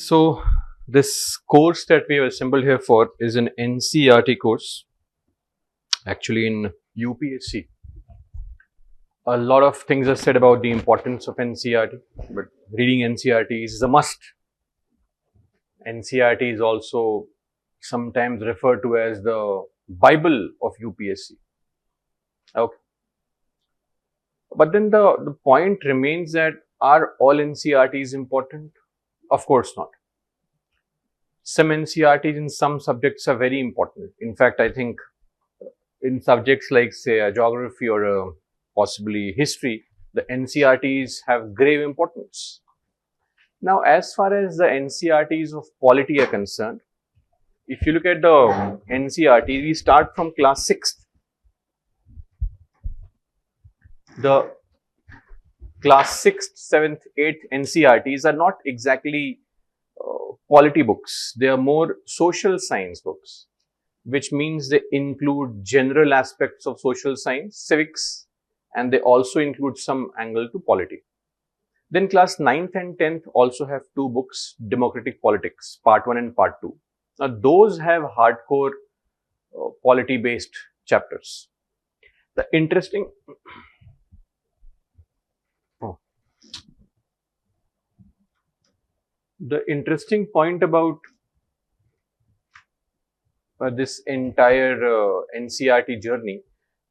So this course that we have assembled here for is an NCERT course, actually in UPSC. A lot of things are said about the importance of NCERT, but reading NCERT is a must. NCERT is also sometimes referred to as the Bible of UPSC. Okay. But then the point remains that are all NCERTs important? Of course not. Some NCERTs in some subjects are very important. In fact, I think in subjects like say geography or possibly history, the NCERTs have grave importance. Now, as far as the NCERTs of polity are concerned, if you look at the NCERT, we start from class 6th. The class 6th, 7th, 8th NCERTs are not exactly polity books. They are more social science books, which means they include general aspects of social science, civics, and they also include some angle to polity. Then class 9th and 10th also have two books, Democratic Politics, part 1 and part 2. Now, those have hardcore polity based chapters. The interesting point about this entire NCERT journey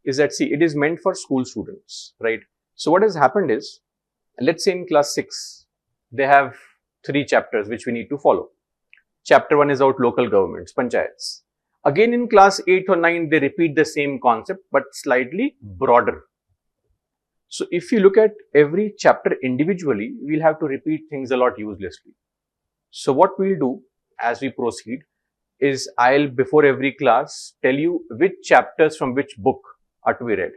is that, see, it is meant for school students, right? So what has happened is, let's say in class 6, they have 3 chapters which we need to follow. Chapter 1 is about local governments, panchayats. Again in class 8 or 9, they repeat the same concept but slightly broader. So if you look at every chapter individually, we'll have to repeat things a lot uselessly. So what we'll do as we proceed is I'll, before every class, tell you which chapters from which book are to be read.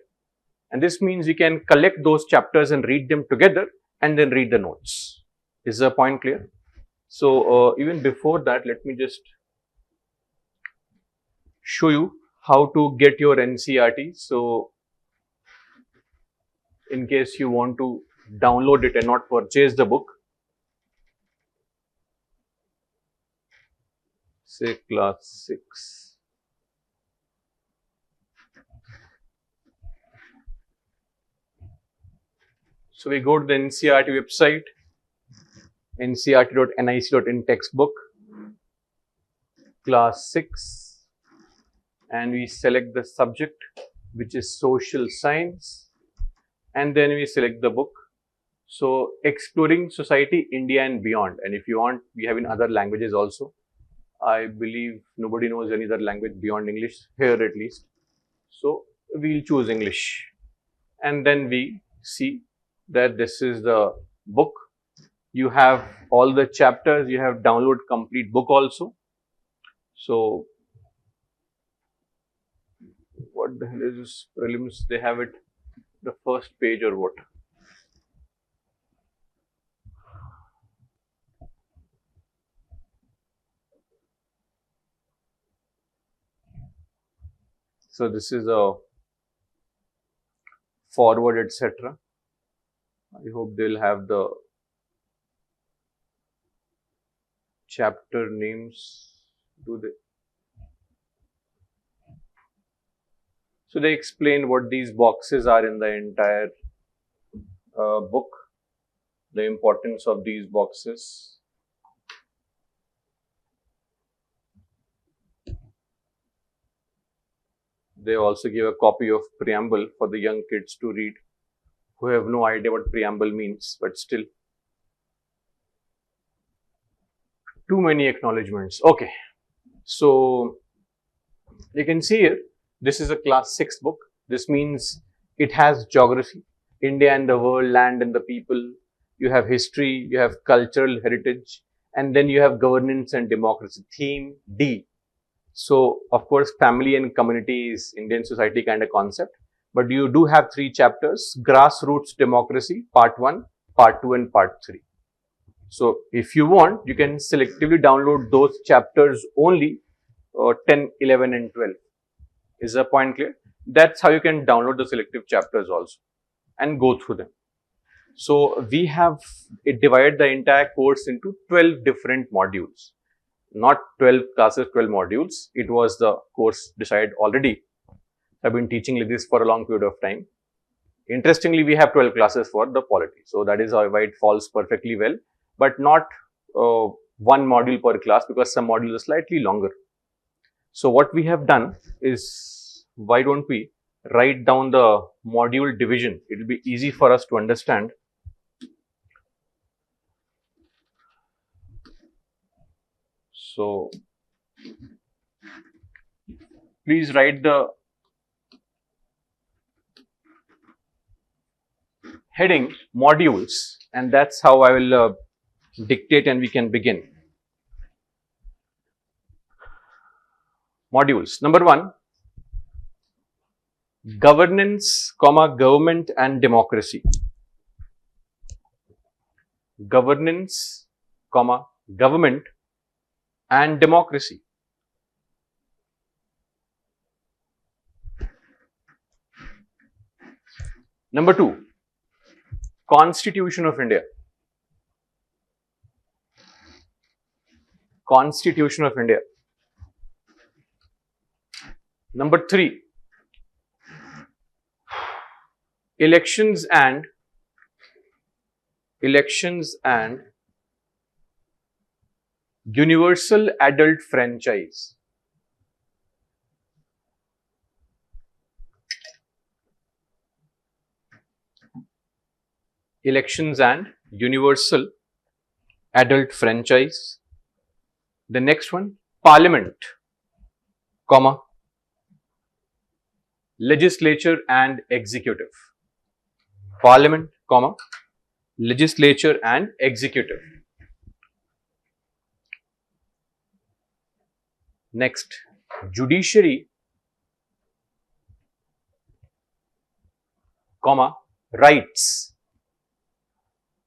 And this means we can collect those chapters and read them together and then read the notes. Is the point clear? So even before that, let me just show you how to get your NCERT. So in case you want to download it and not purchase the book, say class 6. So we go to the NCERT website, ncert.nic.in textbook, class 6, and we select the subject, which is social science, and then we select the book. So Exploring Society, India and Beyond, and if you want, we have in other languages also. I believe nobody knows any other language beyond English, here at least. So we'll choose English. And then we see that this is the book. You have all the chapters, you have download complete book also. So what the hell is this prelims? They have it the first page or what? So this is a forward, etc. I hope they'll have the chapter names. Do they? So they explain what these boxes are in the entire book, the importance of these boxes. They also give a copy of preamble for the young kids to read who have no idea what preamble means, but still. Too many acknowledgements. Okay. So you can see here, this is a class 6 book. This means it has geography, India and the world, land and the people. You have history, you have cultural heritage, and then you have governance and democracy. Theme D. So, of course, family and community is Indian society kind of concept. But you do have 3 chapters, grassroots democracy, part 1, part 2 and part 3. So, if you want, you can selectively download those chapters only, 10, 11 and 12. Is the point clear? That's how you can download the selective chapters also and go through them. So we have divided the entire course into 12 different modules. Not 12 classes, 12 modules. It was the course decided already. I've been teaching like this for a long period of time. Interestingly, we have 12 classes for the polity. So that is why it falls perfectly well, but not one module per class, because some modules are slightly longer. So what we have done is, why don't we write down the module division? It will be easy for us to understand. So please write the heading modules, and that's how I will dictate and we can begin. Modules. Number 1, governance, government and democracy. Governance, government and democracy. Number 2, Constitution of India. Constitution of India. Number 3, elections and universal adult franchise. Elections and universal adult franchise. The next one, parliament, legislature and executive. Parliament, legislature and executive. Next, judiciary, rights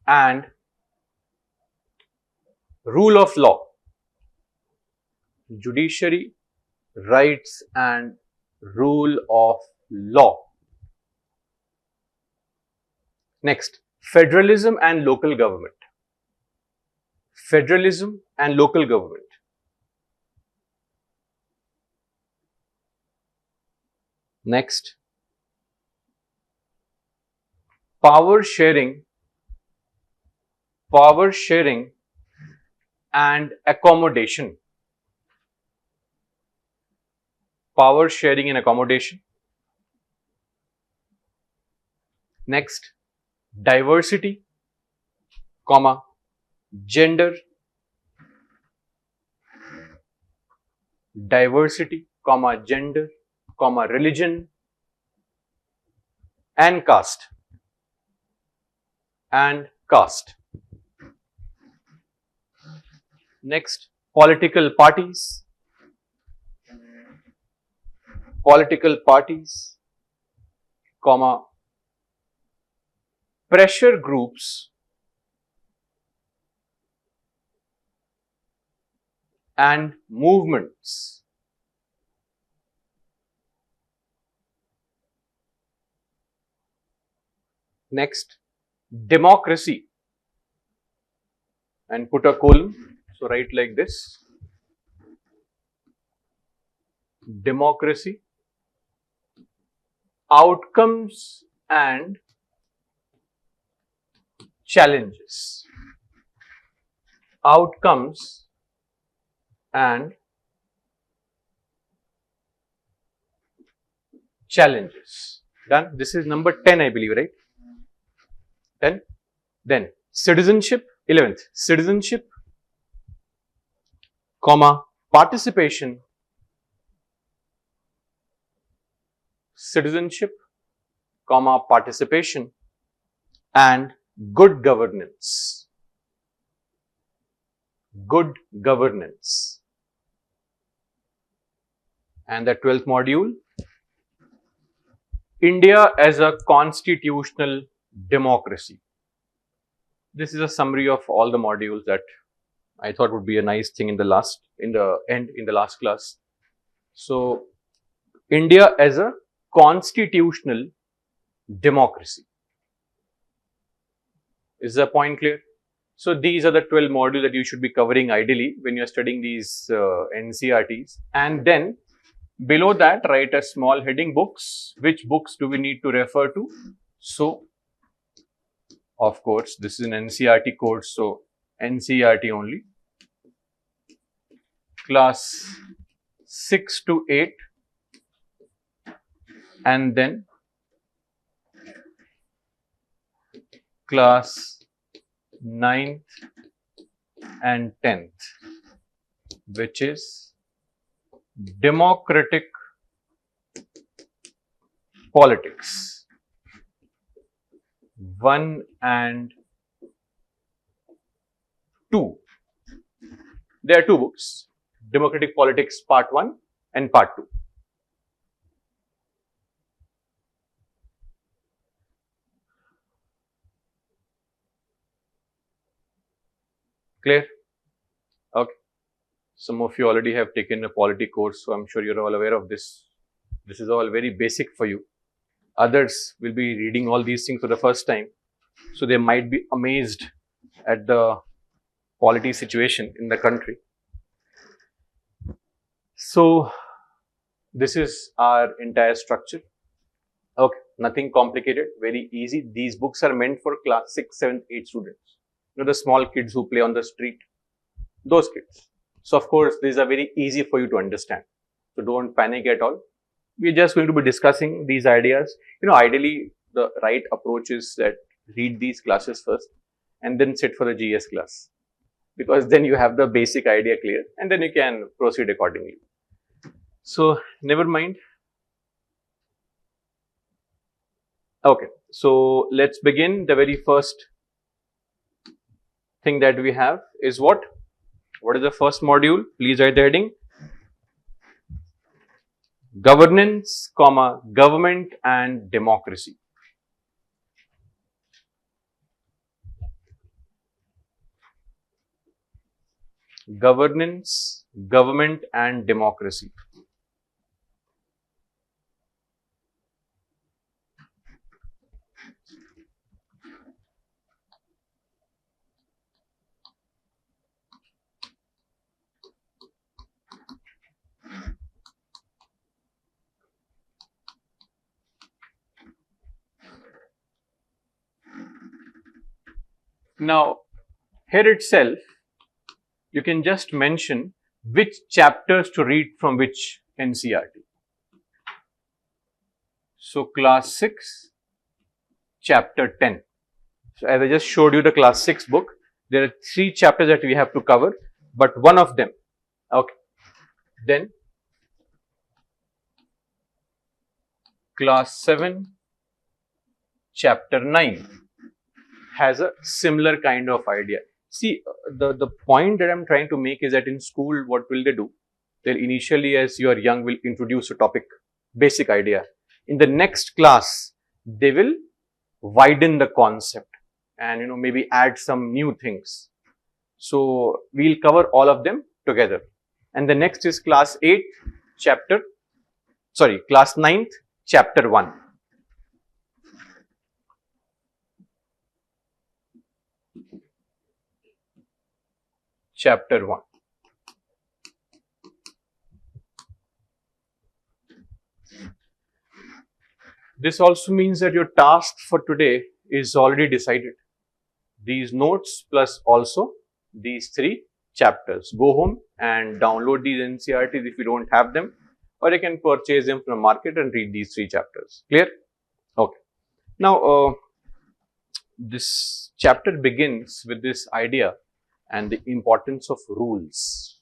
and rule of law. Judiciary, rights and rule of law. Next, federalism and local government. Federalism and local government. Next, power sharing and accommodation. Power sharing and accommodation. Next, diversity, gender. Diversity, gender, religion and caste. Next, political parties. Pressure groups and movements. Next, democracy, and put a colon, so write like this: democracy, outcomes and challenges. Outcomes and challenges. Done. This is number 10, I believe, right? 10. Then citizenship, 11th, citizenship, participation, citizenship, participation and good governance. Good governance. And the 12th module, India as a constitutional democracy. This is a summary of all the modules that I thought would be a nice thing in the last class. So, India as a constitutional democracy. Is the point clear? So these are the 12 modules that you should be covering ideally when you are studying these NCERTs. And then below that, write a small heading: books. Which books do we need to refer to? So, of course, this is an NCERT course, so NCERT only. Class 6 to 8, and then class 9th and 10th, which is democratic politics 1 and 2. There are two books, Democratic Politics Part 1 and Part 2. Clear? Okay. Some of you already have taken a polity course, so I'm sure you're all aware of this. This is all very basic for you. Others will be reading all these things for the first time, so they might be amazed at the polity situation in the country. So this is our entire structure. Okay, nothing complicated, very easy. These books are meant for class 6, 7, 8 students. You know, the small kids who play on the street, those kids. So of course, these are very easy for you to understand. So don't panic at all. We're just going to be discussing these ideas. You know, ideally, the right approach is that read these classes first and then sit for the GS class, because then you have the basic idea clear and then you can proceed accordingly. So never mind. Okay, so let's begin. The very first thing that we have is what? What is the first module? Please write the heading: governance, government and democracy. Governance, government and democracy. Now, here itself, you can just mention which chapters to read from which NCERT. So, class 6, chapter 10. So, as I just showed you the class 6 book, there are 3 chapters that we have to cover, but one of them, okay. Then, class 7, chapter 9 has a similar kind of idea. See, the point that I'm trying to make is that in school, what will they do? They'll initially, as you are young, will introduce a topic, basic idea. In the next class, they will widen the concept and, you know, maybe add some new things. So we'll cover all of them together. And the next is class 8, class 9th, chapter 1. Chapter 1. This also means that your task for today is already decided. These notes plus also these 3 chapters. Go home and download these NCERTs if you don't have them, or you can purchase them from the market and read these 3 chapters. Clear? Okay. Now, this chapter begins with this idea and the importance of rules.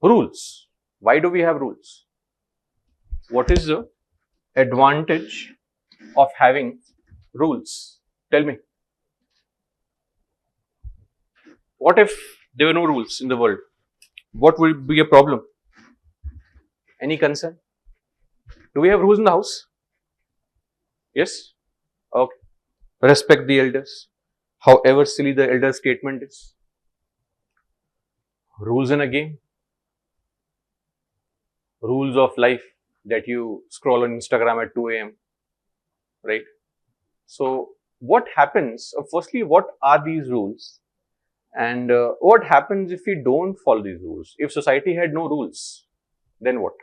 Rules. Why do we have rules? What is the advantage of having rules? Tell me. What if there were no rules in the world? What would be a problem? Any concern? Do we have rules in the house? Yes? Okay. Respect the elders, however silly the elder statement is. Rules in a game. Rules of life, that you scroll on Instagram at 2 a.m. Right? So what happens, firstly, what are these rules? And what happens if we don't follow these rules? If society had no rules, then what?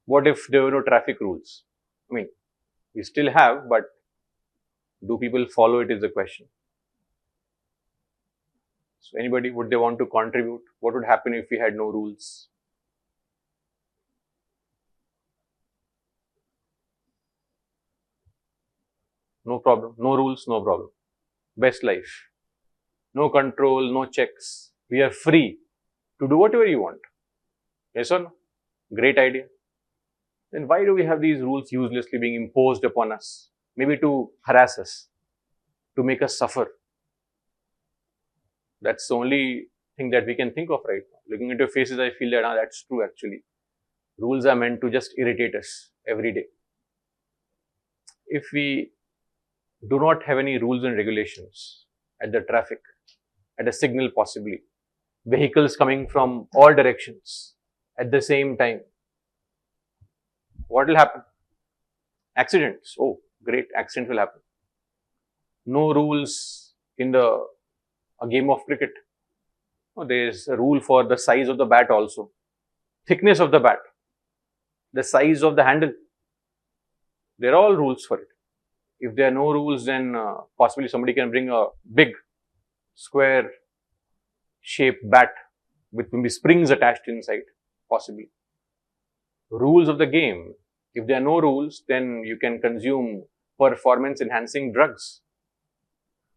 What if there were no traffic rules? I mean, we still have, but do people follow it is the question. So anybody, would they want to contribute? What would happen if we had no rules? No problem. No rules, no problem. Best life. No control, no checks. We are free to do whatever you want. Yes or no? Great idea. Then why do we have these rules uselessly being imposed upon us? Maybe to harass us, to make us suffer. That's the only thing that we can think of right now. Looking at your faces, I feel that that's true actually. Rules are meant to just irritate us every day. If we do not have any rules and regulations at the traffic, at a signal possibly, vehicles coming from all directions at the same time, what will happen? Accidents. Oh, great, accidents will happen. No rules in a game of cricket. Oh, there is a rule for the size of the bat also, thickness of the bat, the size of the handle. There are all rules for it. If there are no rules, then possibly somebody can bring a big square shaped bat with maybe springs attached inside, possibly. Rules of the game. If there are no rules, then you can consume performance enhancing drugs.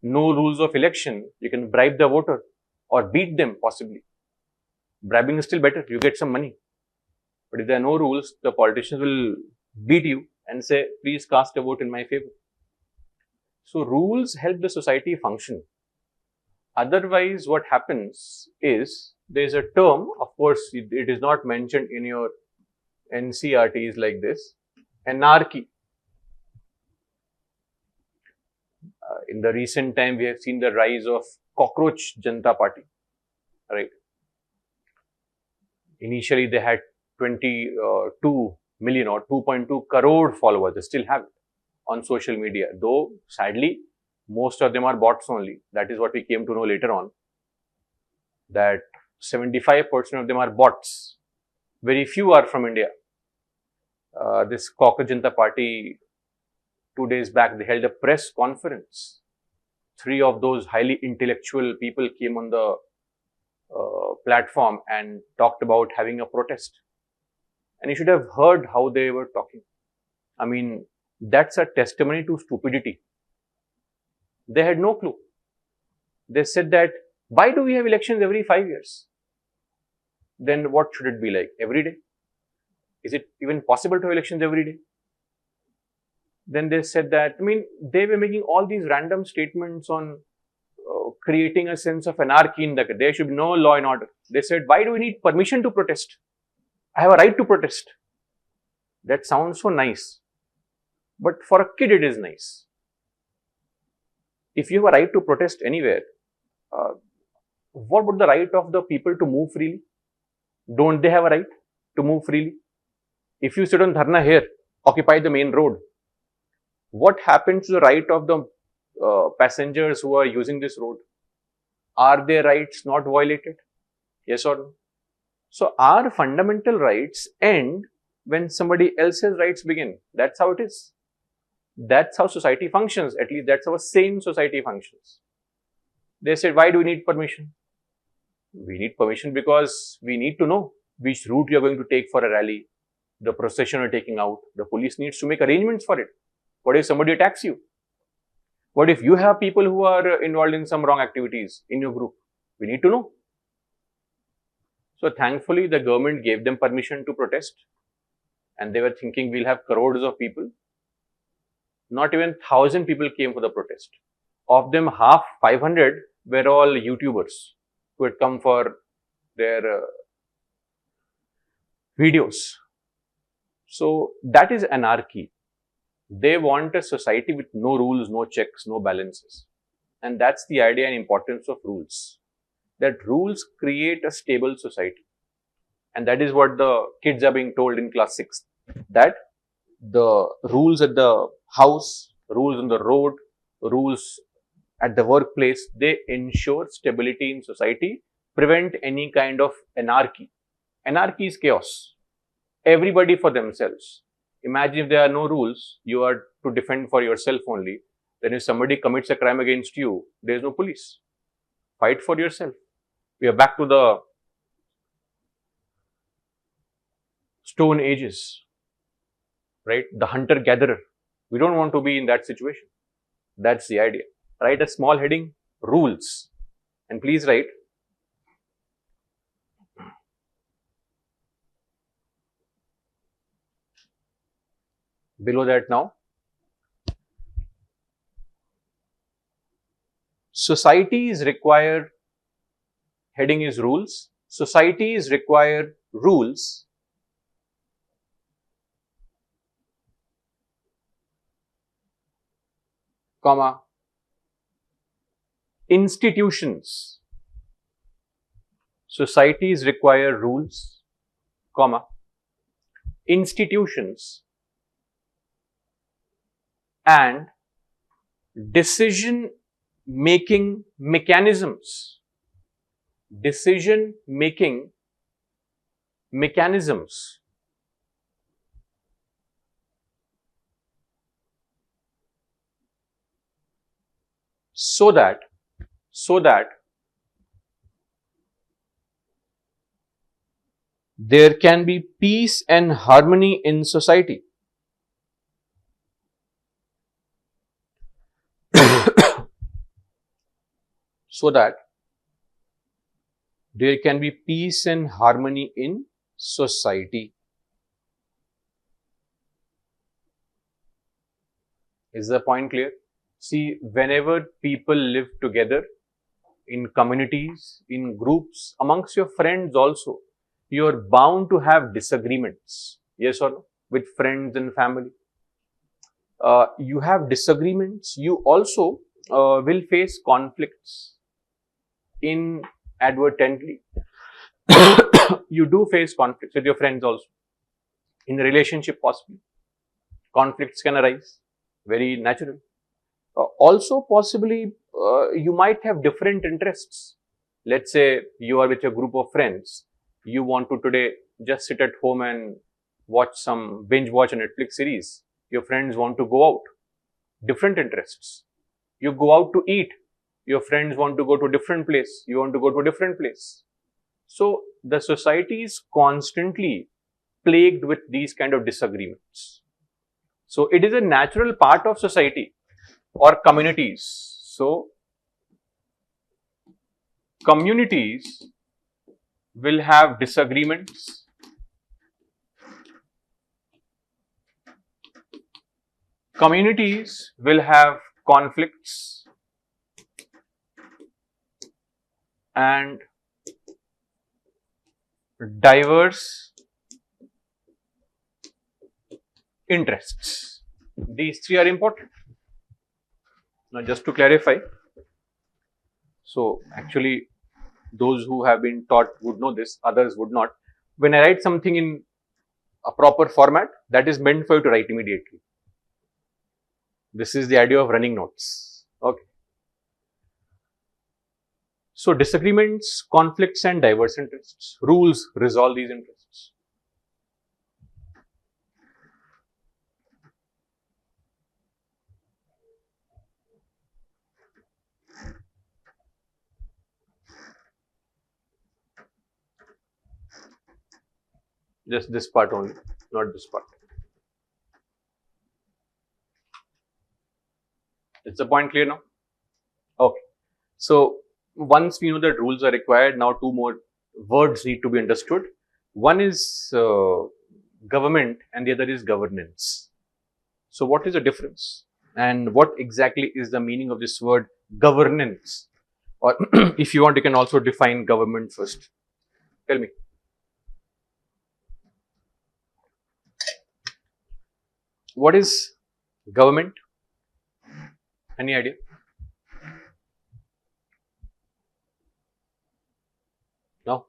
No rules of election, you can bribe the voter or beat them possibly. Bribing is still better, you get some money. But if there are no rules, the politicians will beat you and say, please cast a vote in my favor. So rules help the society function. Otherwise, what happens is, there is a term, of course, it is not mentioned in your NCERTs like this, anarchy. In the recent time, we have seen the rise of cockroach Janata Party, right? Initially, they had 22 million or 2.2 crore followers. They still have it on social media, though sadly, most of them are bots only. That is what we came to know later on, that 75% of them are bots. Very few are from India. This Cockroach Janata Party, 2 days back, they held a press conference. 3 of those highly intellectual people came on the platform and talked about having a protest. And you should have heard how they were talking. I mean, that's a testimony to stupidity. They had no clue. They said that, why do we have elections every 5 years? Then what should it be like? Every day? Is it even possible to have elections every day? Then they said that, I mean, they were making all these random statements on creating a sense of anarchy in the country. There should be no law and order. They said, why do we need permission to protest? I have a right to protest. That sounds so nice. But for a kid, it is nice. If you have a right to protest anywhere, what about the right of the people to move freely? Don't they have a right to move freely? If you sit on dharna here, occupy the main road, what happens to the right of the passengers who are using this road? Are their rights not violated? Yes or no? So our fundamental rights end when somebody else's rights begin. That's how it is. That's how society functions. At least that's how a sane society functions. They said, why do we need permission? We need permission because we need to know which route you are going to take for a rally, the procession you're taking out. The police needs to make arrangements for it. What if somebody attacks you? What if you have people who are involved in some wrong activities in your group? We need to know. So thankfully, the government gave them permission to protest. And they were thinking we'll have crores of people. Not even 1,000 people came for the protest. Of them, 500 were all YouTubers who had come for their videos. So that is anarchy. They want a society with no rules, no checks, no balances. And that's the idea and importance of rules. That rules create a stable society. And that is what the kids are being told in class 6th. that the rules at the house, rules on the road, rules at the workplace, they ensure stability in society, prevent any kind of anarchy. Anarchy is chaos. Everybody for themselves. Imagine if there are no rules, you are to defend for yourself only. Then if somebody commits a crime against you, there is no police. Fight for yourself. We are back to the stone ages, right? The hunter-gatherer. We don't want to be in that situation. That's the idea. Write a small heading, rules. And please write below that now. Societies require, heading is rules. Societies require rules comma, institutions. Societies require rules, comma, institutions and decision making mechanisms. Decision making mechanisms so that there can be peace and harmony in society. So that there can be peace and harmony in society. Is the point clear? See, whenever people live together in communities, in groups, amongst your friends also, you are bound to have disagreements. Yes or no? With friends and family. You have disagreements. You also will face conflicts inadvertently. You do face conflicts with your friends also. In a relationship possibly. Conflicts can arise. Very natural. Also possibly you might have different interests. Let's say you are with a group of friends. You want to today just sit at home and binge watch a Netflix series. Your friends want to go out. Different interests. You go out to eat. Your friends want to go to a different place. You want to go to a different place. So the society is constantly plagued with these kind of disagreements. So it is a natural part of society or communities. So communities will have disagreements. Communities will have conflicts and diverse interests. These three are important. Now, just to clarify, so actually, those who have been taught would know this, others would not. When I write something in a proper format, that is meant for you to write immediately. This is the idea of running notes. Okay. So, disagreements, conflicts, and diverse interests. Rules resolve these interests. Just this part only, not this part. Is the point clear now? Okay. So, once we know that rules are required, now two more words need to be understood. One is government and the other is governance. So, what is the difference? And what exactly is the meaning of this word governance? Or if you want, you can also define government first. Tell me. What is government? Any idea? No?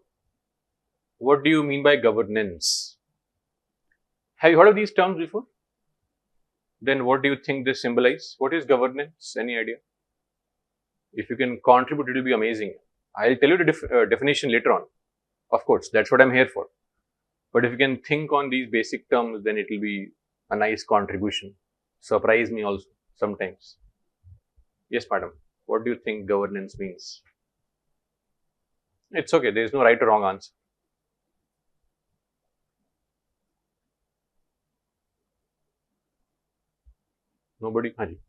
What do you mean by governance? Have you heard of these terms before? Then what do you think they symbolize? What is governance? Any idea? If you can contribute, it will be amazing. I'll tell you the definition later on. Of course, that's what I'm here for. But if you can think on these basic terms, then it will be a nice contribution. Surprise me also sometimes. Yes, madam. What do you think governance means? It's okay. There is no right or wrong answer. Nobody? Haji.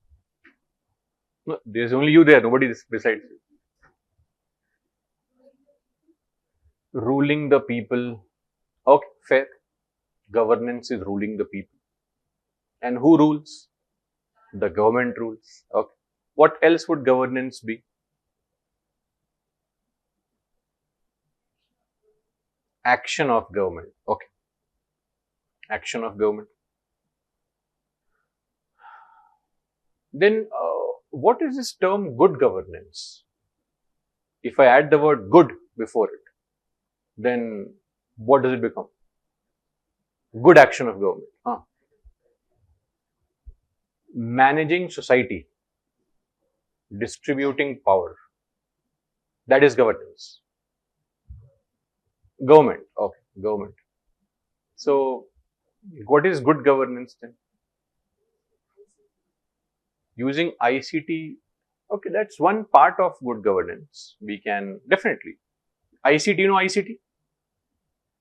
No, there's only you there. Nobody besides you. Ruling the people. Okay, fair. Governance is ruling the people. And who rules? The government rules. Okay. What else would governance be? Action of government. Okay. Action of government. Then what is this term good governance? If I add the word good before it, then what does it become? Good action of government. Managing society, distributing power. That is governance. Government. Okay, government. So, what is good governance then? Using ICT. Okay, that's one part of good governance. We can definitely. ICT, you know ICT?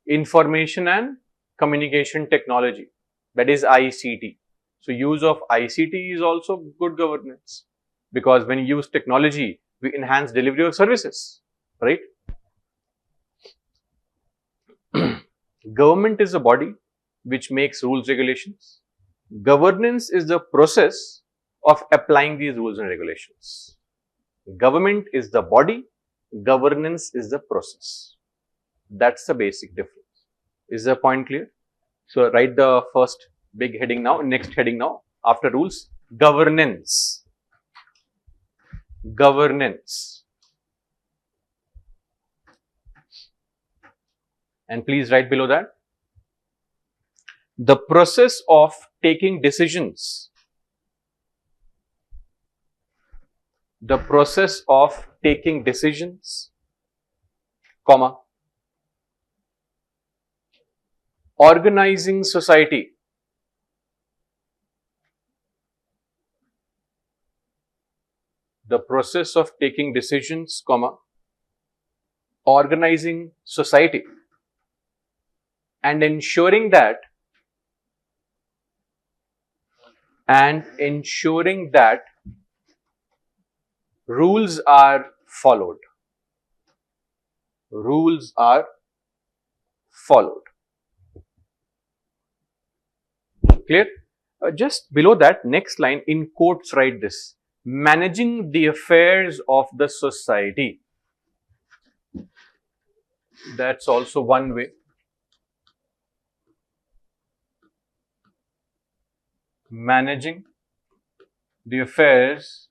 Information and Communication Technology. That is ICT. So, use of ICT is also good governance, because when you use technology, we enhance delivery of services, right? Government is a body which makes rules, regulations. Governance is the process of applying these rules and regulations. Government is the body, governance is the process. That's the basic difference. Is the point clear? So, write the first big heading now, next heading now, after rules, governance. Governance. And please write below that, the process of taking decisions. The process of taking decisions, comma, organizing society. The process of taking decisions, comma, organizing society, and ensuring that rules are followed. Rules are followed. Clear? Just below that, next line, in quotes, write this: managing the affairs of the society. That's also one way. Managing the affairs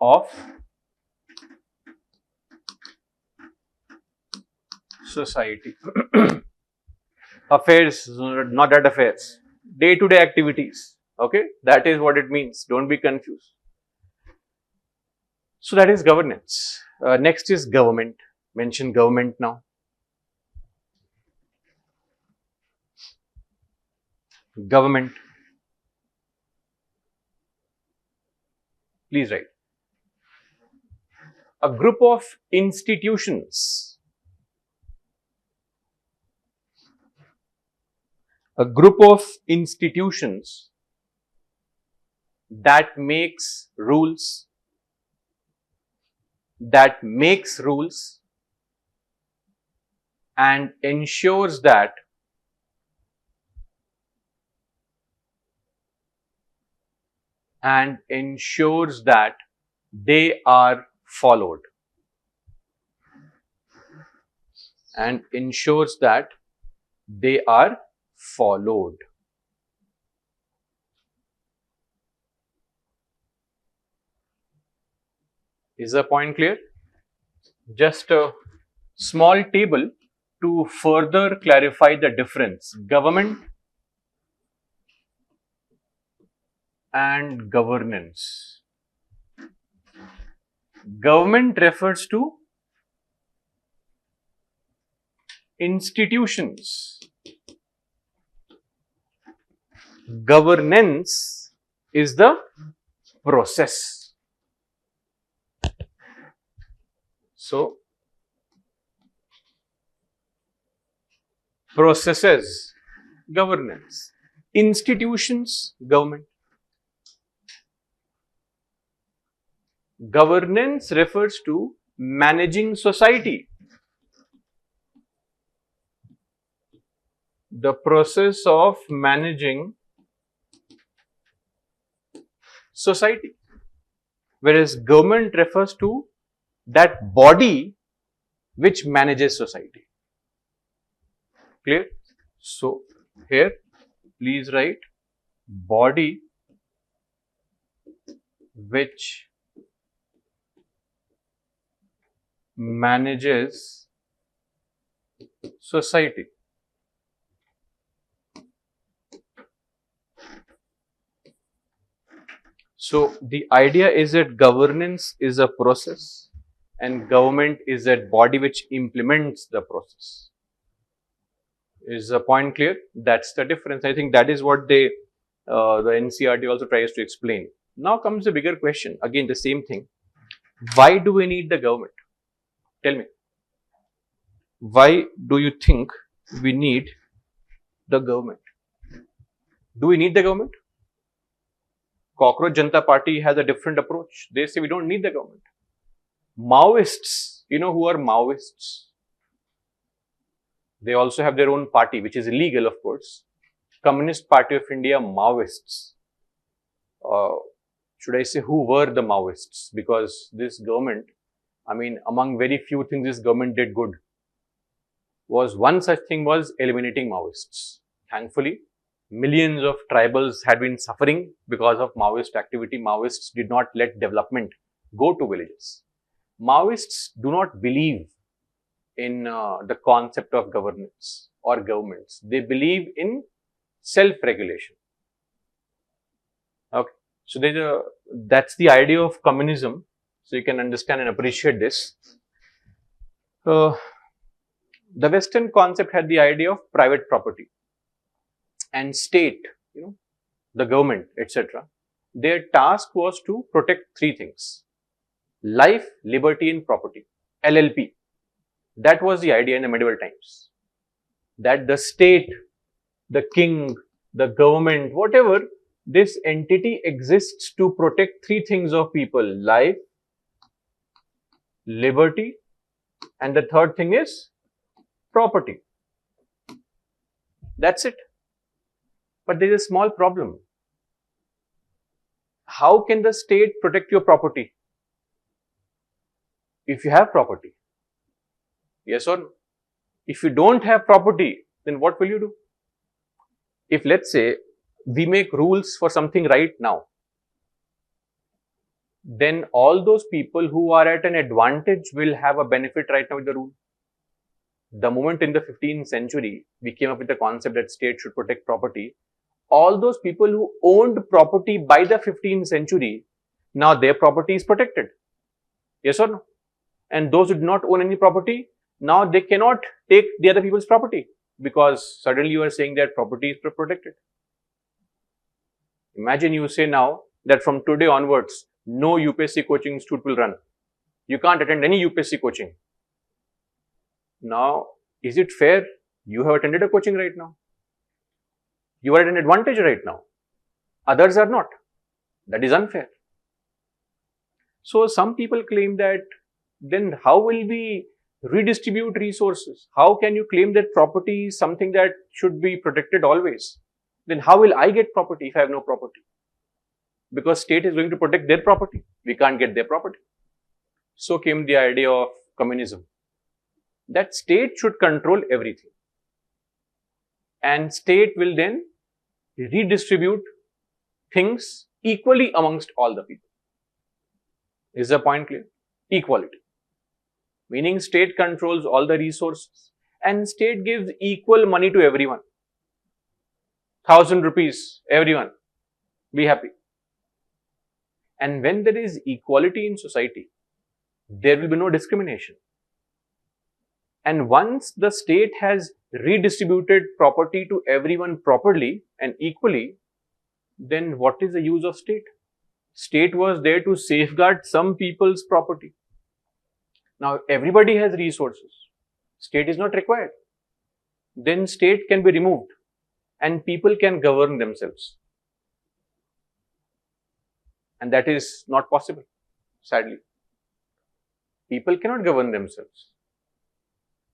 of society. Affairs, not that affairs. Day-to-day activities. Okay, that is what it means. Don't be confused. So that is governance. Next is government. Mention government now. Government. Please write. A group of institutions. A group of institutions that makes rules, and ensures that they are followed. And ensures that they are followed. Is the point clear? Just a small table to further clarify the difference, government and governance. Government refers to institutions. Governance is the process. So, processes, governance. Institutions, government. Governance refers to managing society. The process of managing society. Whereas government refers to that body which manages society. Clear? So, here please write body which manages society. So, the idea is that governance is a process and government is that body which implements the process. Is the point clear? That's the difference. I think that is what the NCERT also tries to explain. Now comes the bigger question. Again, the same thing. Why do we need the government? Tell me. Why do you think we need the government? Do we need the government? Cockroach Janata Party has a different approach. They say we don't need the government. Maoists, you know who are Maoists? They also have their own party, which is illegal, of course. Communist Party of India, Maoists. Should I say who were the Maoists? Because this government, I mean, among very few things this government did good, was one such thing was eliminating Maoists. Thankfully, millions of tribals had been suffering because of Maoist activity. Maoists did not let development go to villages. Maoists do not believe in the concept of governance or governments. They believe in self-regulation. Okay. So, that's the idea of communism. So, you can understand and appreciate this. The Western concept had the idea of private property and state, you know, the government, etc. Their task was to protect three things: life, liberty and property, LLP. That was the idea in the medieval times. That the state, the king, the government, whatever, this entity exists to protect three things of people: life, liberty, and the third thing is property. That's it. But there is a small problem. How can the state protect your property if you have property? Yes or no? If you don't have property, then what will you do? If, let's say, we make rules for something right now, then all those people who are at an advantage will have a benefit right now with the rule. The moment in the 15th century, we came up with the concept that state should protect property, all those people who owned property by the 15th century, now their property is protected. Yes or no? And those who do not own any property, now they cannot take the other people's property because suddenly you are saying that property is protected. Imagine you say now that from today onwards, no UPSC coaching institute will run. You can't attend any UPSC coaching. Now, is it fair? You have attended a coaching right now. You are at an advantage right now. Others are not. That is unfair. So, some people claim that then how will we redistribute resources? How can you claim that property is something that should be protected always? Then how will I get property if I have no property? Because state is going to protect their property. We can't get their property. So came the idea of communism. That state should control everything. And state will then redistribute things equally amongst all the people. Is the point clear? Equality. Meaning state controls all the resources and state gives equal money to everyone. 1,000 rupees, everyone, be happy. And when there is equality in society, there will be no discrimination. And once the state has redistributed property to everyone properly and equally, then what is the use of state? State was there to safeguard some people's property. Now everybody has resources. State is not required. Then state can be removed and people can govern themselves. And that is not possible, sadly. People cannot govern themselves.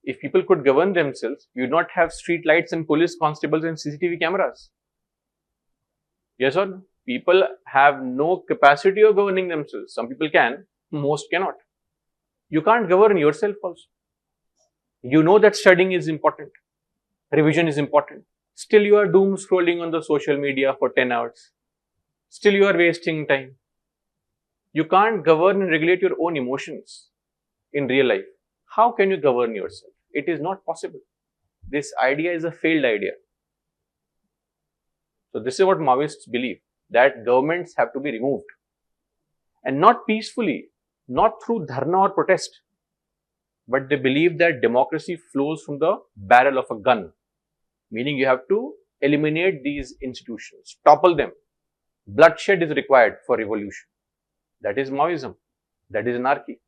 If people could govern themselves, you would not have street lights and police constables and CCTV cameras. Yes or no? People have no capacity of governing themselves. Some people can, most cannot. You can't govern yourself also. You know that studying is important, revision is important. Still you are doom scrolling on the social media for 10 hours. Still you are wasting time. You can't govern and regulate your own emotions in real life. How can you govern yourself? It is not possible. This idea is a failed idea. So this is what Maoists believe, that governments have to be removed. And not peacefully, not through dharna or protest, but they believe that democracy flows from the barrel of a gun. Meaning you have to eliminate these institutions, topple them. Bloodshed is required for revolution. That is Maoism. That is anarchy.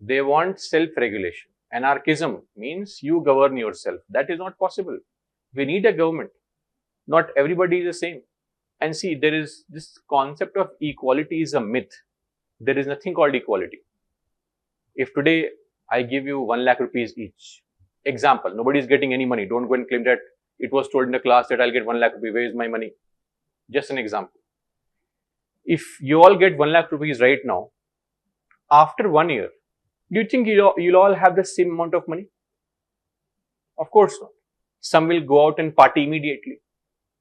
They want self-regulation. Anarchism means you govern yourself. That is not possible. We need a government. Not everybody is the same. And see, there is this concept of equality is a myth. There is nothing called equality. If today I give you 1 lakh rupees each, example, nobody is getting any money. Don't go and claim that it was told in the class that I'll get 1 lakh rupees. Where is my money? Just an example. If you all get 1 lakh rupees right now, after 1 year, do you think you'll all have the same amount of money? Of course not. Some will go out and party immediately,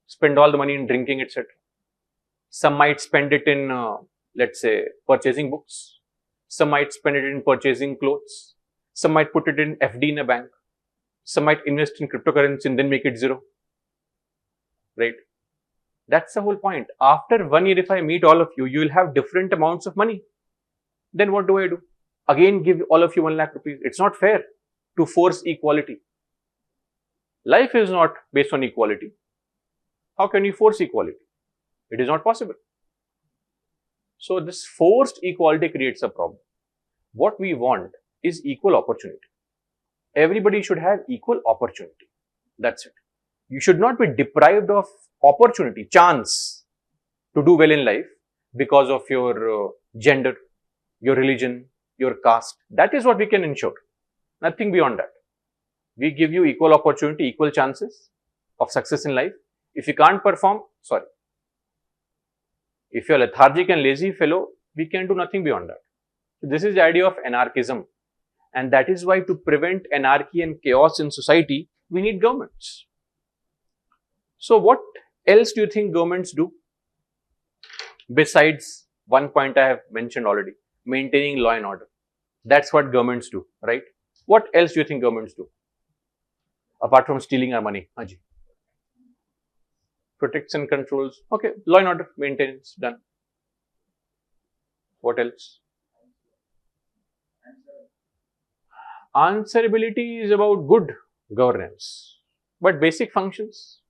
spend all the money in drinking, etc. Some might spend it in, let's say, purchasing books. Some might spend it in purchasing clothes. Some might put it in FD in a bank. Some might invest in cryptocurrency and then make it zero. Right? That's the whole point. After 1 year, if I meet all of you, you will have different amounts of money. Then what do? Again, give all of you 1 lakh rupees. It's not fair to force equality. Life is not based on equality. How can you force equality? It is not possible. So this forced equality creates a problem. What we want is equal opportunity. Everybody should have equal opportunity. That's it. You should not be deprived of opportunity, chance to do well in life because of your gender, your religion, your caste. That is what we can ensure. Nothing beyond that. We give you equal opportunity, equal chances of success in life. If you can't perform, sorry. If you're a lethargic and lazy fellow, we can do nothing beyond that. So this is the idea of anarchism. And that is why to prevent anarchy and chaos in society, we need governments. So what else do you think governments do? Besides one point I have mentioned already, maintaining law and order. That's what governments do, right? What else do you think governments do? Apart from stealing our money, Haji. Protects and controls. Okay, law and order, maintenance, done. What else? Answerability is about good governance. But basic functions,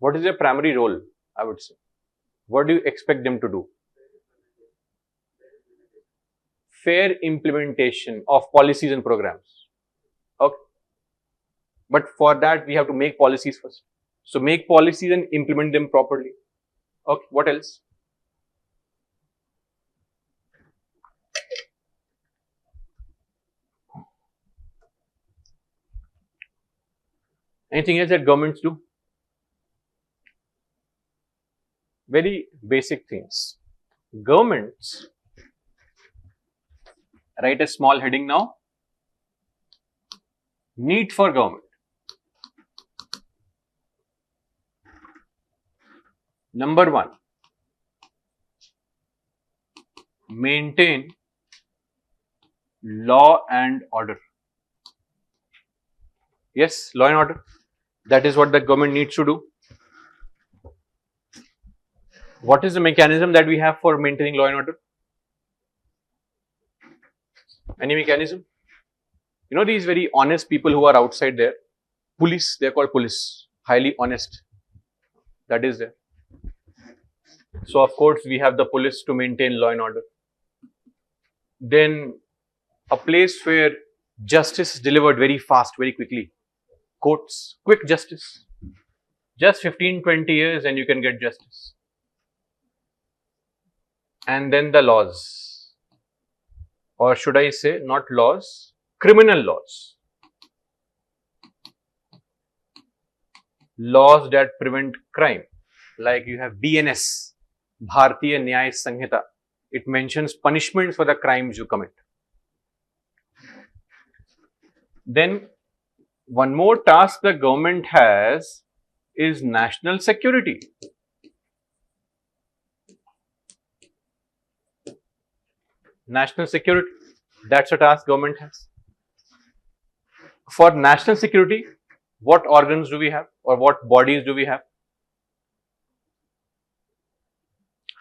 what is their primary role, I would say? What do you expect them to do? Fair implementation of policies and programs. Okay. But for that, we have to make policies first. So make policies and implement them properly. Okay, what else? Anything else that governments do? Very basic things. Governments, write a small heading now. Need for government. Number 1, maintain law and order. Yes, law and order. That is what the government needs to do. What is the mechanism that we have for maintaining law and order? Any mechanism? You know, these very honest people who are outside there, police, they are called police, highly honest. That is there. So, of course, we have the police to maintain law and order. Then, a place where justice is delivered very fast, very quickly. Courts, quick justice. Just 15-20 years and you can get justice. And then the laws, or should I say not laws, criminal laws. Laws that prevent crime, like you have BNS, Bharatiya Nyaya Sanhita. It mentions punishments for the crimes you commit. Then one more task the government has is national security. National security, that's a task government has. For national security, what organs do we have or what bodies do we have?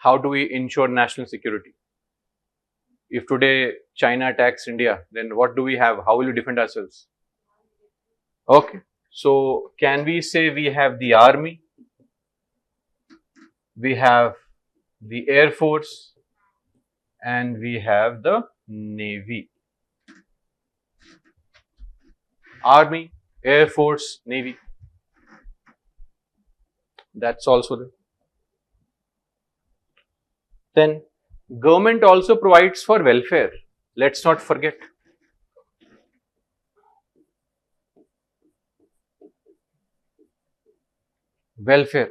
How do we ensure national security? If today China attacks India, then what do we have? How will we defend ourselves? Okay, so can we say we have the army, we have the air force, and we have the navy. Army, air force, navy. That's also there. Then government also provides for welfare. Let's not forget. Welfare.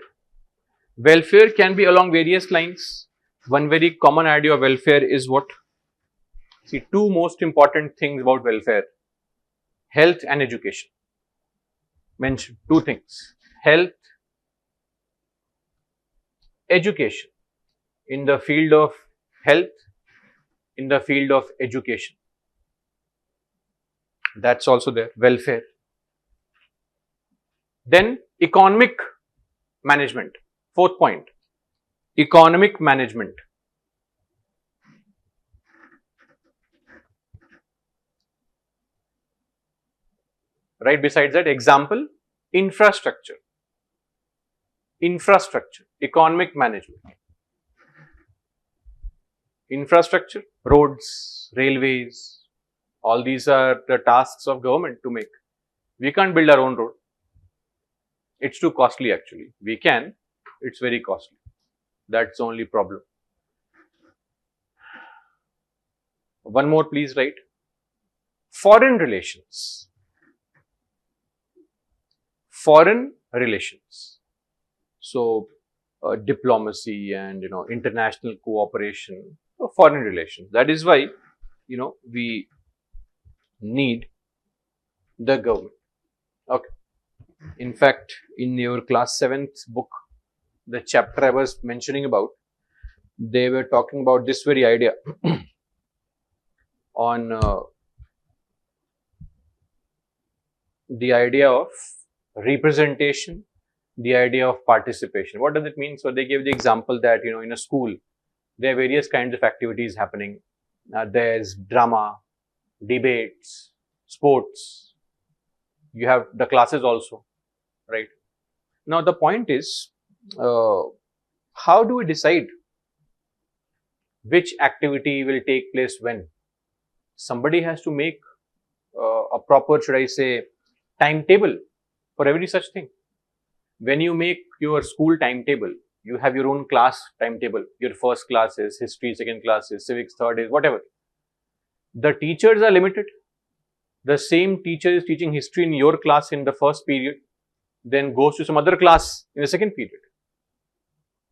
Welfare can be along various lines. One very common idea of welfare is what? See, two most important things about welfare: health and education. Mention two things: health, education. In the field of health, in the field of education. That's also there, welfare. Then economic management. Fourth point, economic management. Right besides that, example, infrastructure. Infrastructure, economic management. Infrastructure, roads, railways, all these are the tasks of government to make. We can't build our own road. It's too costly actually. We can, it's very costly. That's the only problem. One more please write. Foreign relations. Foreign relations. So, diplomacy and international cooperation, foreign relations. That is why we need the government. Okay. In fact, in your class 7th book, the chapter I was mentioning about, they were talking about this very idea on the idea of representation, the idea of participation. What does it mean? So they gave the example that in a school there are various kinds of activities happening. There's drama, debates, sports. You have the classes also, right? Now the point is, how do we decide which activity will take place when? Somebody has to make a proper, should I say, timetable for every such thing. When you make your school timetable, you have your own class timetable. Your first class is history, second class is civics, third is whatever. The teachers are limited. The same teacher is teaching history in your class in the first period, then goes to some other class in the second period.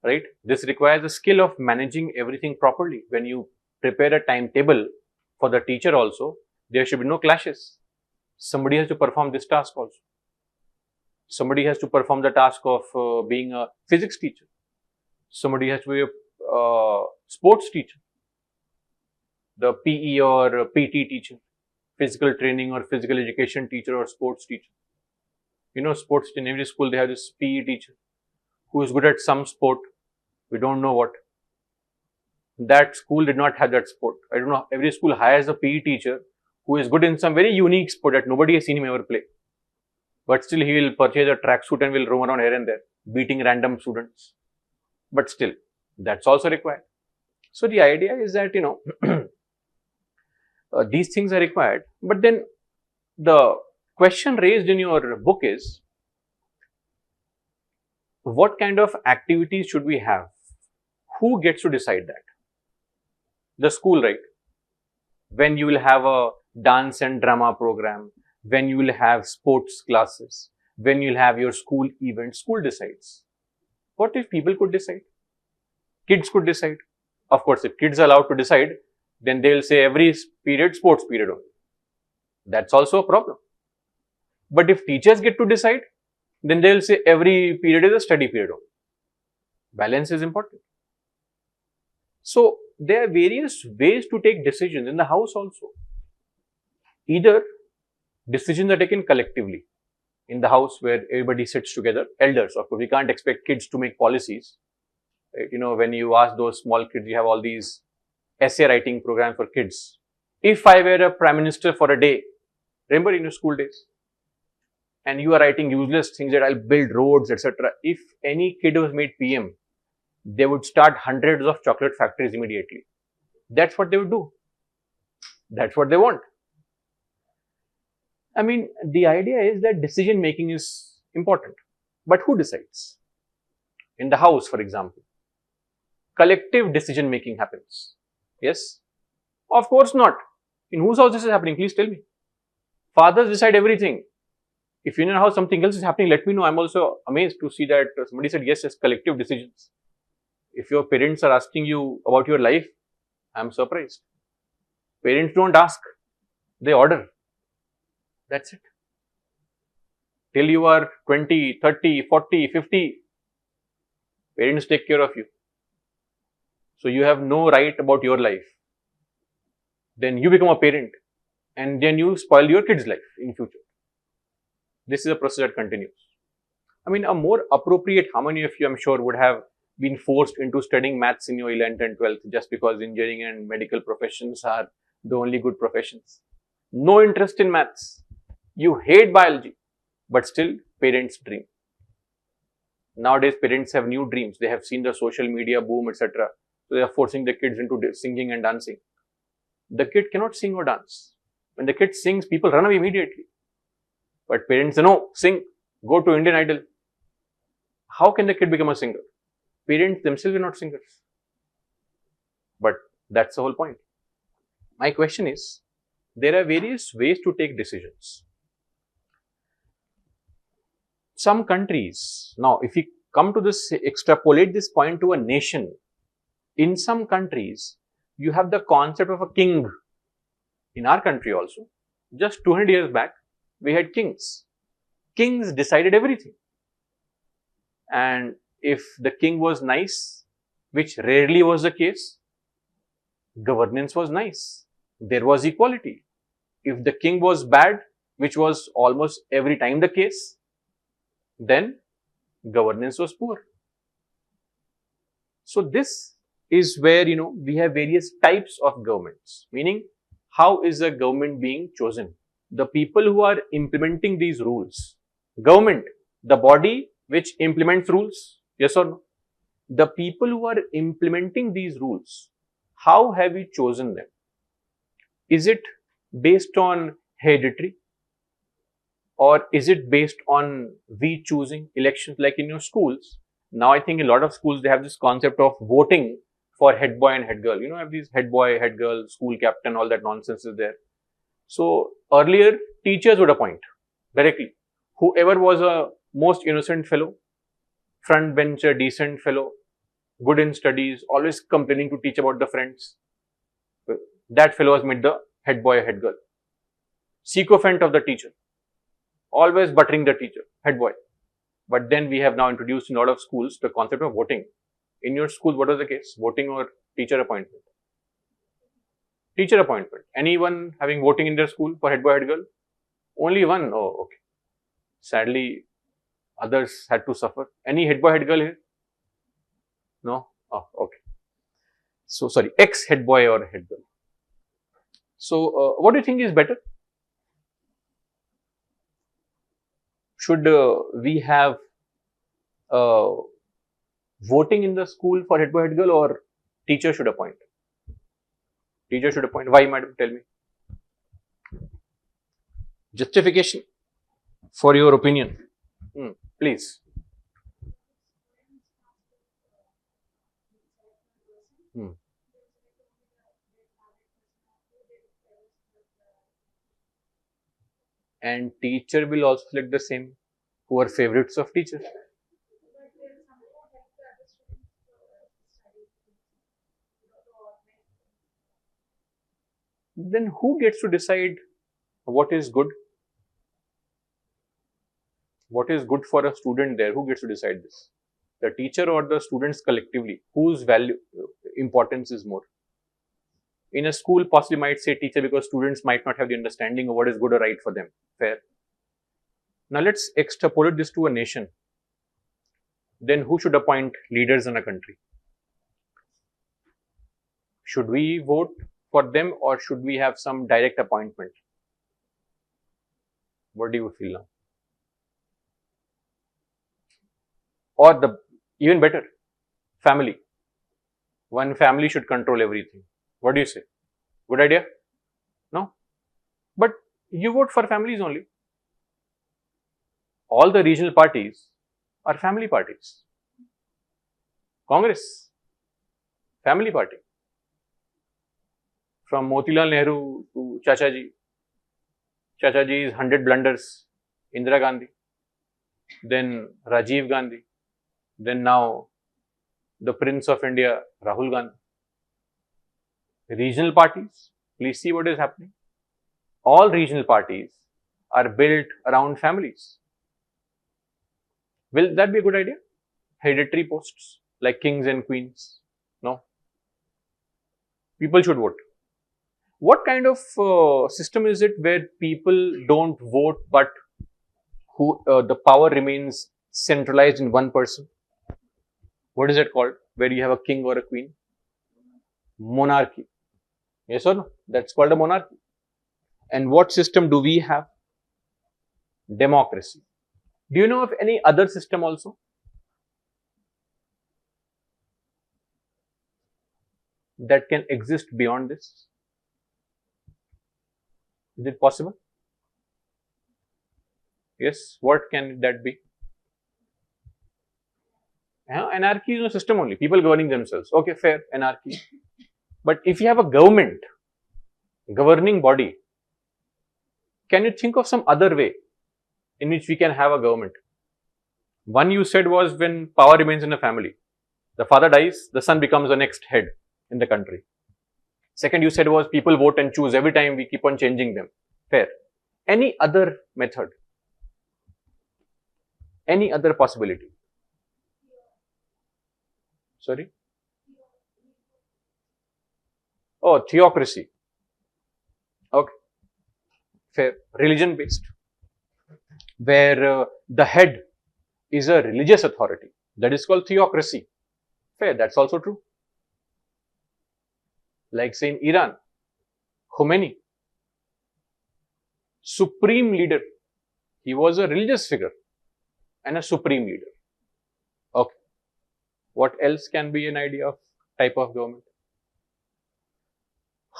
Right? This requires a skill of managing everything properly. When you prepare a timetable for the teacher also, there should be no clashes. Somebody has to perform this task also. Somebody has to perform the task of being a physics teacher. Somebody has to be a sports teacher, the PE or PT teacher, physical training or physical education teacher or sports teacher. Sports, in every school they have this PE teacher who is good at some sport. We don't know what. That school did not have that sport. I don't know. Every school hires a PE teacher who is good in some very unique sport that nobody has seen him ever play. But still he will purchase a tracksuit and will roam around here and there, beating random students. But still, that's also required. So the idea is that, these things are required. But then the question raised in your book is, what kind of activities should we have? Who gets to decide that? The school, right? When you will have a dance and drama program, when you will have sports classes, when you will have your school events, school decides. What if people could decide? Kids could decide. Of course, if kids are allowed to decide, then they will say every period, sports period only. That's also a problem. But if teachers get to decide, then they will say every period is a study period only. Balance is important. So, there are various ways to take decisions in the house also. Either decisions are taken collectively in the house where everybody sits together, elders. Of course, we can't expect kids to make policies. Right? When you ask those small kids, you have all these essay writing programs for kids. If I were a prime minister for a day, remember in your school days, and you are writing useless things that I'll build roads, etc. If any kid was made PM, they would start hundreds of chocolate factories immediately. That's what they would do. That's what they want. I mean, the idea is that decision making is important. But who decides? In the house, for example, collective decision making happens. Yes? Of course not. In whose house this is happening? Please tell me. Fathers decide everything. If in your house something else is happening, let me know. I'm also amazed to see that somebody said, yes, it's collective decisions. If your parents are asking you about your life, I'm surprised. Parents don't ask. They order. That's it. Till you are 20, 30, 40, 50, parents take care of you. So you have no right about your life. Then you become a parent and then you spoil your kid's life in future. This is a process that continues. I mean, a more appropriate, how many of you I'm sure would have been forced into studying maths in your 11th and 12th just because engineering and medical professions are the only good professions. No interest in maths. You hate biology, but still parents dream. Nowadays, parents have new dreams. They have seen the social media boom, etc. So they are forcing the kids into singing and dancing. The kid cannot sing or dance. When the kid sings, people run away immediately. But parents say, no, sing, go to Indian Idol. How can the kid become a singer? Parents themselves are not singers. But that's the whole point. My question is, there are various ways to take decisions. Some countries, now if we come to this, extrapolate this point to a nation, in some countries, you have the concept of a king. In our country also, just 200 years back, we had kings. Kings decided everything. And if the king was nice, which rarely was the case, governance was nice. There was equality. If the king was bad, which was almost every time the case, then governance was poor. So this is where, we have various types of governments, meaning how is a government being chosen? The people who are implementing these rules. Government, the body which implements rules, yes or no? The people who are implementing these rules, how have we chosen them? Is it based on hereditary? Or is it based on we choosing elections like in your schools? Now I think a lot of schools, they have this concept of voting for head boy and head girl. Have these head boy, head girl, school captain, all that nonsense is there. So earlier, teachers would appoint directly. Whoever was a most innocent fellow, front bencher, decent fellow, good in studies, always complaining to teach about the friends, that fellow was made the head boy or head girl. Sycophant of the teacher, always buttering the teacher, head boy. But then we have now introduced in a lot of schools the concept of voting. In your school, what was the case? Voting or teacher appointment? Teacher appointment. Anyone having voting in their school for head boy, head girl? Only one. Oh, okay. Sadly, others had to suffer. Any head boy, head girl here? No? Oh, okay. So, sorry, ex head boy or head girl. So, what do you think is better? Should we have voting in the school for head boy, head girl, or teacher should appoint? Teacher should appoint. Why, madam? Tell me. Justification for your opinion. Please. And teacher will also select the same who are favorites of teacher. Then who gets to decide what is good? What is good for a student there? Who gets to decide this? The teacher or the students collectively? Whose value, importance is more? In a school, possibly might say teacher because students might not have the understanding of what is good or right for them. Fair. Now let's extrapolate this to a nation. Then who should appoint leaders in a country? Should we vote for them or should we have some direct appointment? What do you feel now? Or the even better, family. One family should control everything. What do you say? Good idea? No? But you vote for families only. All the regional parties are family parties. Congress, family party. From Motilal Nehru to Chachaji. Chachaji's 100 blunders, Indira Gandhi. Then Rajiv Gandhi. Then now the Prince of India, Rahul Gandhi. Regional parties, please see what is happening. All regional parties are built around families. Will that be a good idea? Hereditary posts like kings and queens? No. People should vote. What kind of system is it where people don't vote but who the power remains centralized in one person? What is it called? Where you have a king or a queen? Monarchy. Yes or no? That's called a monarchy. And what system do we have? Democracy. Do you know of any other system also? That can exist beyond this? Is it possible? Yes. What can that be? Anarchy is a system only. People governing themselves. Okay, fair. Anarchy. But if you have a government, governing body, can you think of some other way in which we can have a government? One you said was when power remains in a family. The father dies, the son becomes the next head in the country. Second you said was people vote and choose every time, we keep on changing them. Fair. Any other method? Any other possibility? Sorry? Oh, theocracy. Okay. Fair. Religion based. Where the head is a religious authority. That is called theocracy. Fair. That's also true. Like say in Iran, Khomeini, supreme leader. He was a religious figure and a supreme leader. Okay. What else can be an idea of type of government?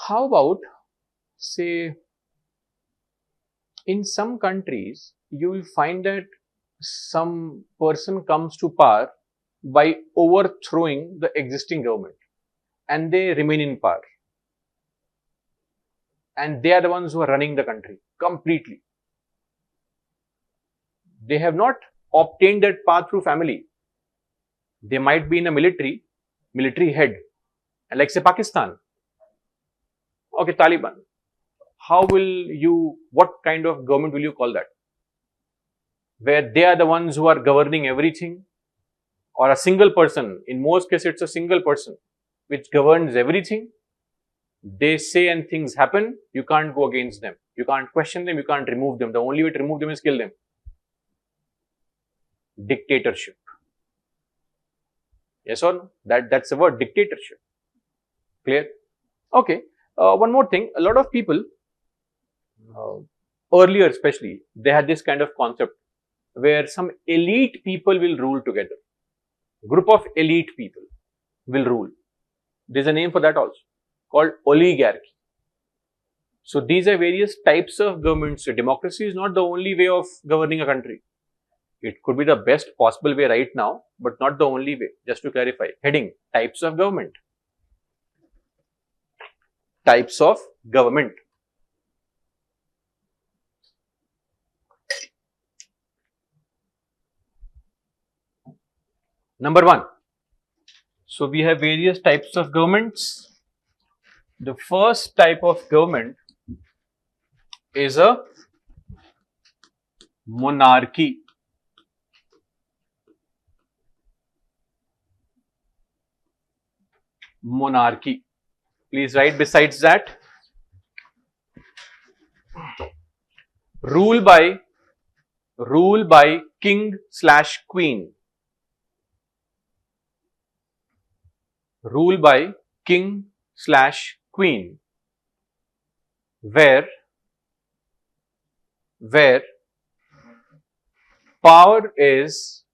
How about, say, in some countries, you will find that some person comes to power by overthrowing the existing government and they remain in power. And they are the ones who are running the country completely. They have not obtained that path through family. They might be in a military head, and like say Pakistan. Okay, Taliban. What kind of government will you call that? Where they are the ones who are governing everything, or a single person, in most cases it's a single person, which governs everything. They say and things happen, you can't go against them. You can't question them, you can't remove them. The only way to remove them is kill them. Dictatorship. Yes or no? That's the word, dictatorship. Clear? Okay. One more thing. A lot of people, earlier especially, they had this kind of concept where some elite people will rule together. Group of elite people will rule. There's a name for that also, called oligarchy. So these are various types of governments. So democracy is not the only way of governing a country. It could be the best possible way right now, but not the only way. Just to clarify, heading, types of government. Types of government. Number one. So we have various types of governments. The first type of government is a monarchy. Monarchy. Please write besides that. Rule by king/queen. Rule by king/queen, where power is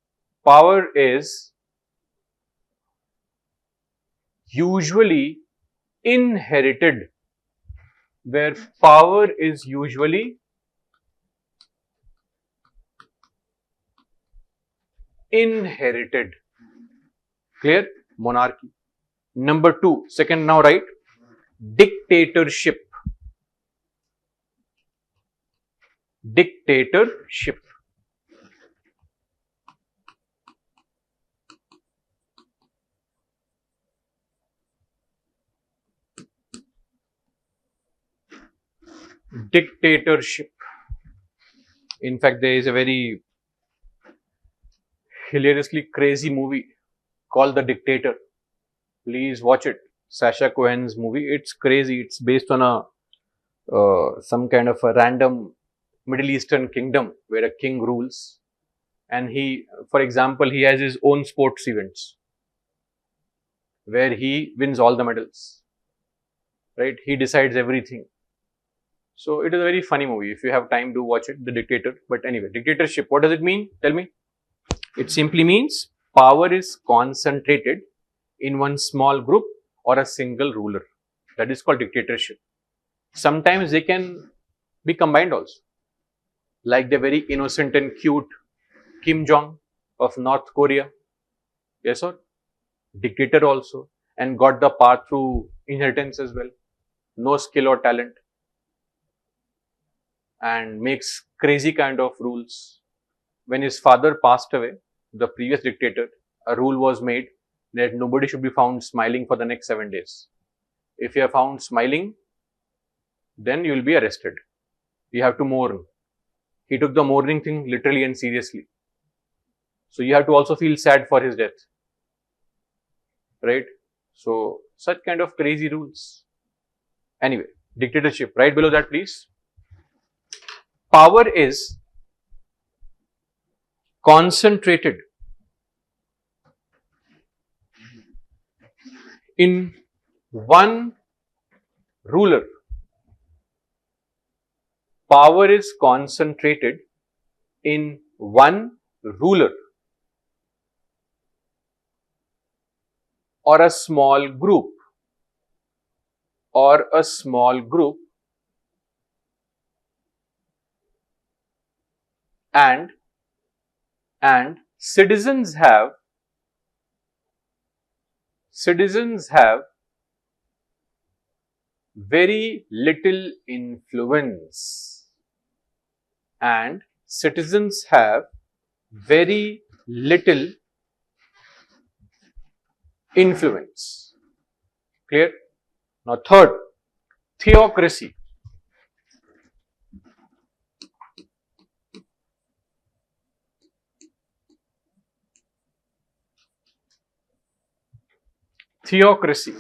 usually inherited. Where power is usually inherited. Clear? Monarchy. Number two, second now, right? Dictatorship. Dictatorship. Dictatorship. In fact, there is a very hilariously crazy movie called The Dictator. Please watch it. Sacha Cohen's movie. It's crazy. It's based on a some kind of a random Middle Eastern kingdom where a king rules, and he, for example, he has his own sports events where he wins all the medals. Right? He decides everything. So it is a very funny movie. If you have time, do watch it. The Dictator. But anyway, dictatorship. What does it mean? Tell me. It simply means power is concentrated in one small group or a single ruler. That is called dictatorship. Sometimes they can be combined also. Like the very innocent and cute Kim Jong of North Korea. Yes or? Dictator also. And got the power through inheritance as well. No skill or talent. And makes crazy kind of rules. When his father passed away, the previous dictator, a rule was made that nobody should be found smiling for the next 7 days. If you are found smiling, then you will be arrested. You have to mourn. He took the mourning thing literally and seriously. So you have to also feel sad for his death. Right? So such kind of crazy rules. Anyway, dictatorship. Right below that, please. Power is concentrated in one ruler. Power is concentrated in one ruler or a small group and citizens have very little influence, and citizens have very little influence. Clear? Now third, theocracy. Theocracy.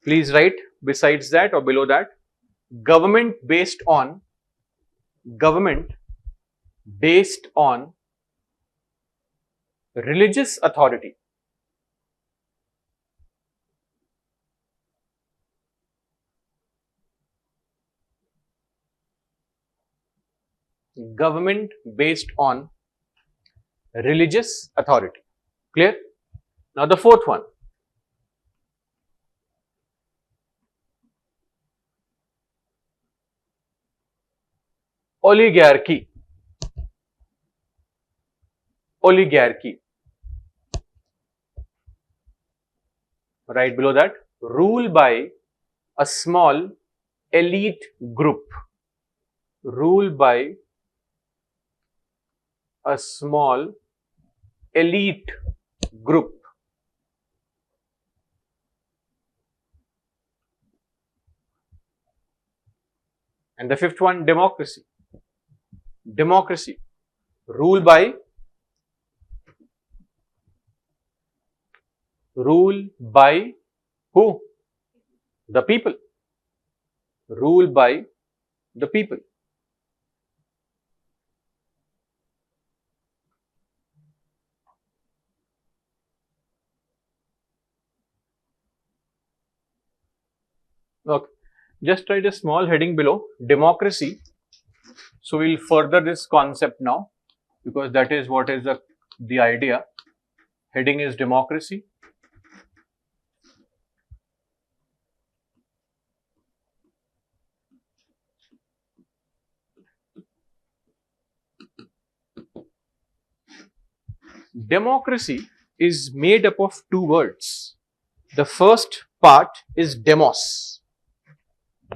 Please write besides that or below that. Government based on based on religious authority. Government based on religious authority. Clear? Now the fourth one. Oligarchy. Oligarchy. Right below that, rule by a small elite group. Rule by a small elite group. And the fifth one, democracy. Democracy. Rule by who? The people. Rule by the people. Okay. Just write a small heading below, democracy. So we'll further this concept now, because that is what is the idea. Heading is democracy. Democracy is made up of two words. The first part is demos.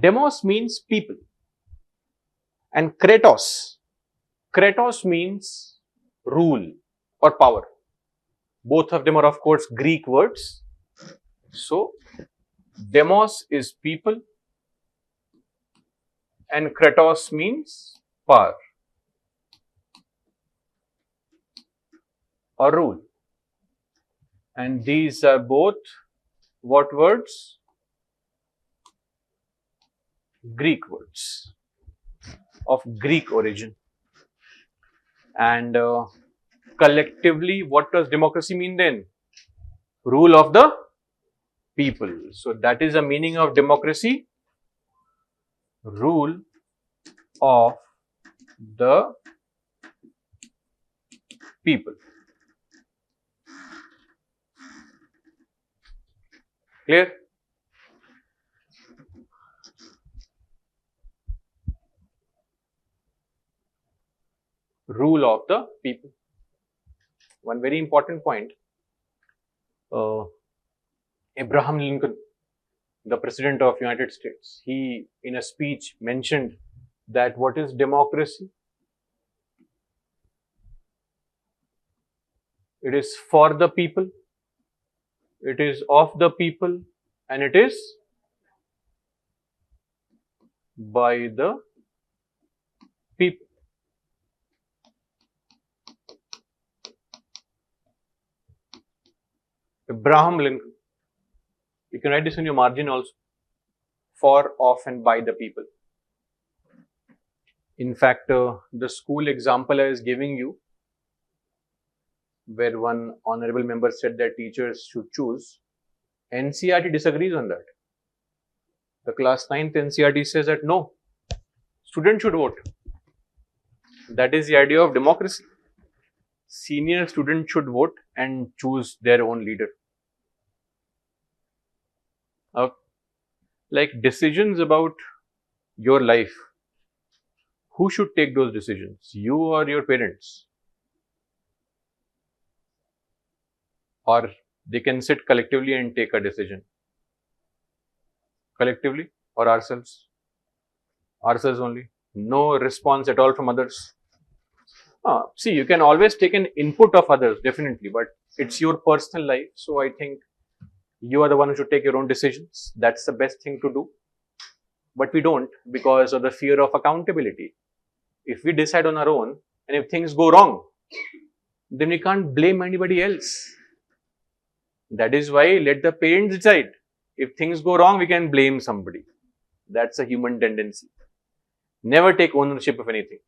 Demos means people. And kratos. Kratos means rule or power. Both of them are, of course, Greek words. So, demos is people and kratos means power or rule. And these are both what words? Greek words of Greek origin. And collectively, what does democracy mean then? Rule of the people. So that is the meaning of democracy. Rule of the people. Clear? Rule of the people. One very important point. Abraham Lincoln, the President of United States, he in a speech mentioned that what is democracy? It is for the people, it is of the people, and it is by the people. Abraham Lincoln. You can write this in your margin also. For, of, and by the people. In fact, the school example I was giving you, where one honorable member said that teachers should choose, NCERT disagrees on that. The class 9th NCERT says that no, students should vote. That is the idea of democracy. Senior students should vote and choose their own leader. Like decisions about your life, who should take those decisions? You or your parents? Or they can sit collectively and take a decision. Collectively or ourselves? Ourselves only. No response at all from others. See, you can always take an input of others, definitely, but it's your personal life. So I think you are the one who should take your own decisions. That's the best thing to do. But we don't, because of the fear of accountability. If we decide on our own and if things go wrong, then we can't blame anybody else. That is why let the parents decide. If things go wrong, we can blame somebody. That's a human tendency. Never take ownership of anything.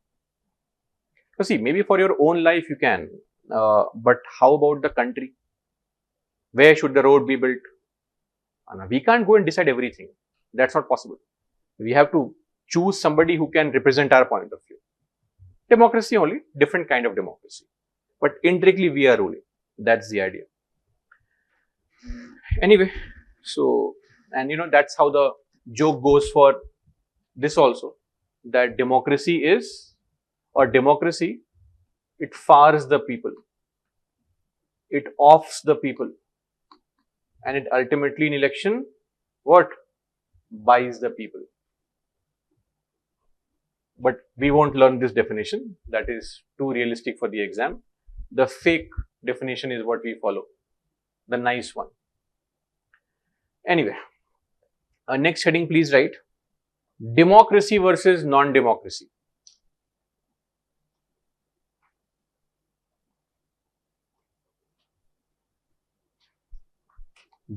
So see, maybe for your own life you can, but how about the country? Where should the road be built? We can't go and decide everything. That's not possible. We have to choose somebody who can represent our point of view. Democracy only, different kind of democracy. But indirectly we are ruling. That's the idea. Anyway, so, and that's how the joke goes for this also, that democracy is, or democracy, it fars the people. It offs the people. And it ultimately in election, what? Buys the people. But we won't learn this definition. That is too realistic for the exam. The fake definition is what we follow. The nice one. Anyway, next heading please write. Democracy versus non-democracy.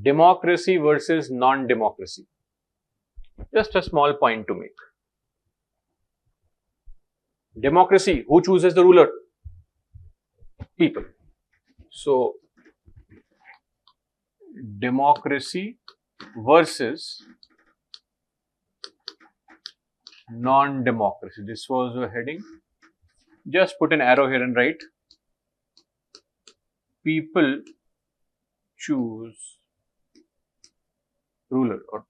Democracy versus non-democracy. Just a small point to make. Democracy, who chooses the ruler? People. So, democracy versus non-democracy. This was a heading. Just put an arrow here and write. People choose ruler, or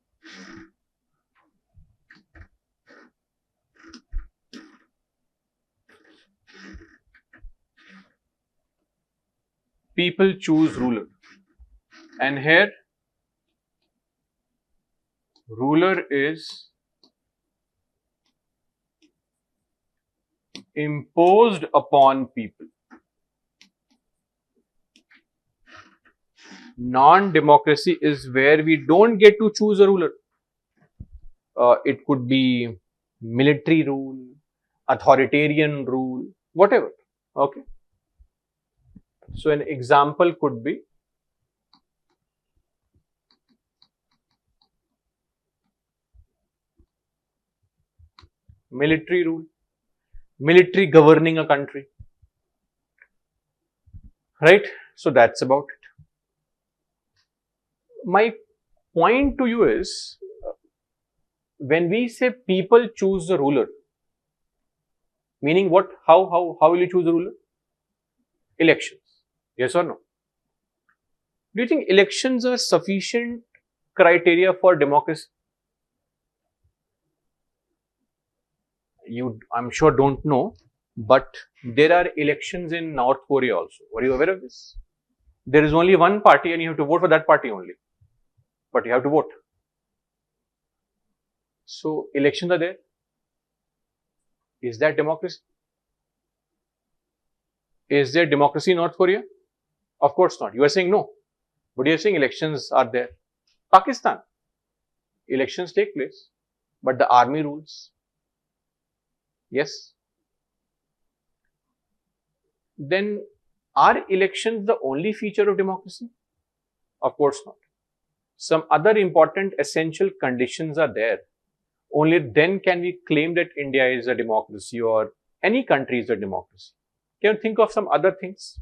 people choose ruler, and here ruler is imposed upon people. Non-democracy is where we don't get to choose a ruler. It could be military rule, authoritarian rule, whatever. Okay. So an example could be military rule, military governing a country, right? So that's about it. My point to you is, when we say people choose the ruler, meaning what? How will you choose the ruler? Elections. Yes or no? Do you think elections are sufficient criteria for democracy? You, I'm sure, don't know, but there are elections in North Korea also. Were you aware of this? There is only one party and you have to vote for that party only. But you have to vote. So, elections are there. Is that democracy? Is there democracy in North Korea? Of course not. You are saying no. But you are saying elections are there. Pakistan. Elections take place. But the army rules. Yes. Then, are elections the only feature of democracy? Of course not. Some other important essential conditions are there. Only then can we claim that India is a democracy or any country is a democracy. Can you think of some other things?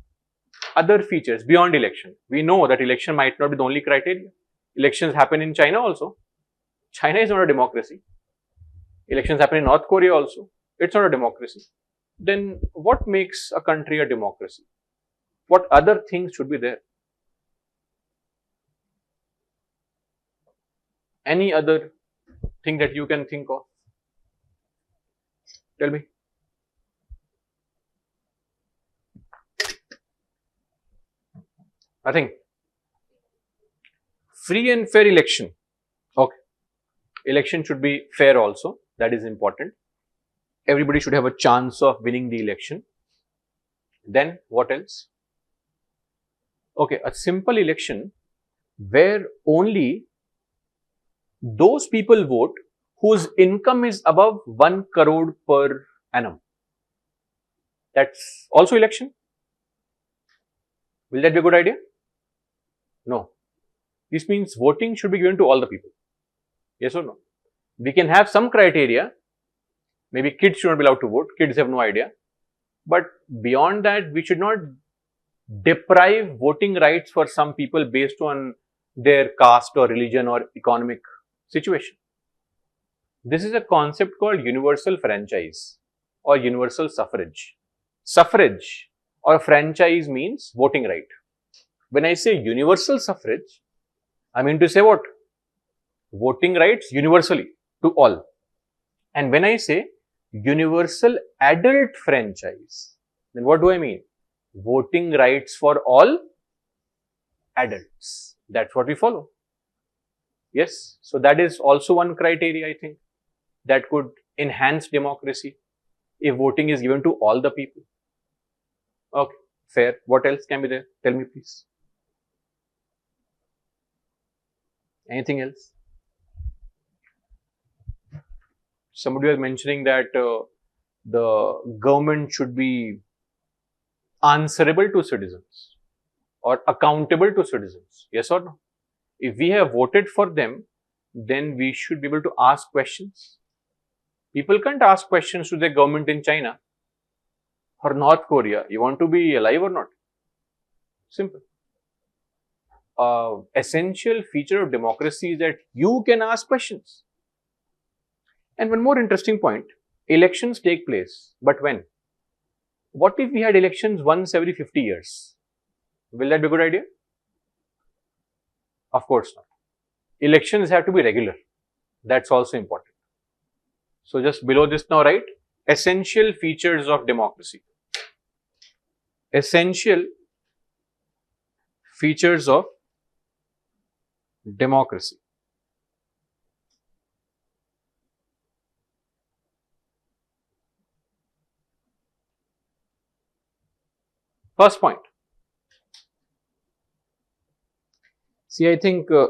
Other features beyond election. We know that election might not be the only criteria. Elections happen in China also. China is not a democracy. Elections happen in North Korea also. It's not a democracy. Then what makes a country a democracy? What other things should be there? Any other thing that you can think of? Tell me. Nothing. Free and fair election. Okay. Election should be fair also. That is important. Everybody should have a chance of winning the election. Then what else? Okay, a simple election where only those people vote whose income is above 1 crore per annum. That's also election. Will that be a good idea? No. This means voting should be given to all the people. Yes or no? We can have some criteria. Maybe kids should not be allowed to vote. Kids have no idea. But beyond that, we should not deprive voting rights for some people based on their caste or religion or economic situation. This is a concept called universal franchise or universal suffrage. Suffrage or franchise means voting right. When I say universal suffrage, I mean to say what? Voting rights universally to all. And when I say universal adult franchise, then what do I mean? Voting rights for all adults. That's what we follow. Yes. So that is also one criteria, I think, that could enhance democracy if voting is given to all the people. Okay, fair. What else can be there? Tell me, please. Anything else? Somebody was mentioning that the government should be answerable to citizens or accountable to citizens. Yes or no? If we have voted for them, then we should be able to ask questions. People can't ask questions to the government in China or North Korea. You want to be alive or not? Simple. Essential feature of democracy is that you can ask questions. And one more interesting point, elections take place, but when? What if we had elections once every 50 years? Will that be a good idea? Of course not. Elections have to be regular. That's also important. So just below this now, right? Essential features of democracy. Essential features of democracy. First point. See, I think a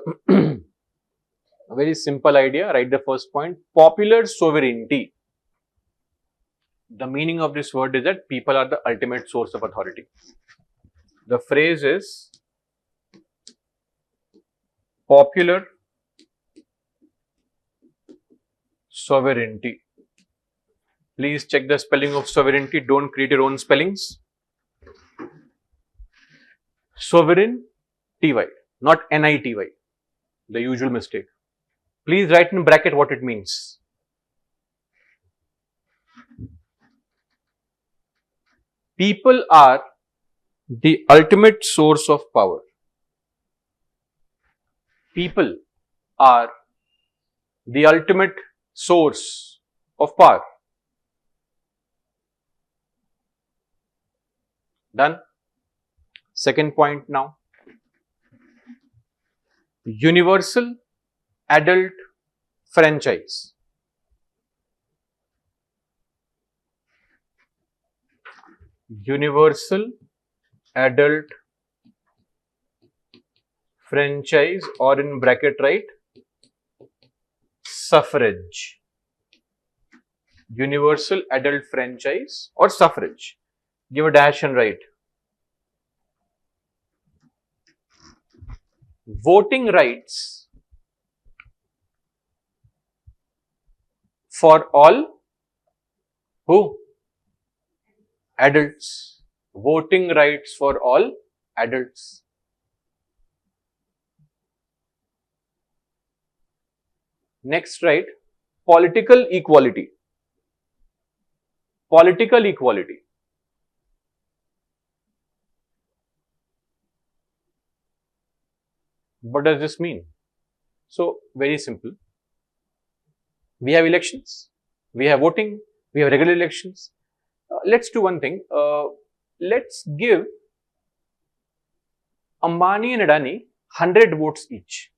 very simple idea. Write the first point. Popular sovereignty. The meaning of this word is that people are the ultimate source of authority. The phrase is popular sovereignty. Please check the spelling of sovereignty. Don't create your own spellings. Sovereign, T-Y, not N-I-T-Y, the usual mistake. Please write in bracket what it means. People are the ultimate source of power. People are the ultimate source of power. Done? Second point now. Universal adult franchise. Universal adult franchise, or in bracket write suffrage. Universal adult franchise or suffrage. Give a dash and write. Voting rights for all who? Adults. Voting rights for all adults. Next, write political equality. Political equality. What does this mean? So, very simple. We have elections, we have voting, we have regular elections. Let's do one thing. Let's give Ambani and Adani 100 votes each.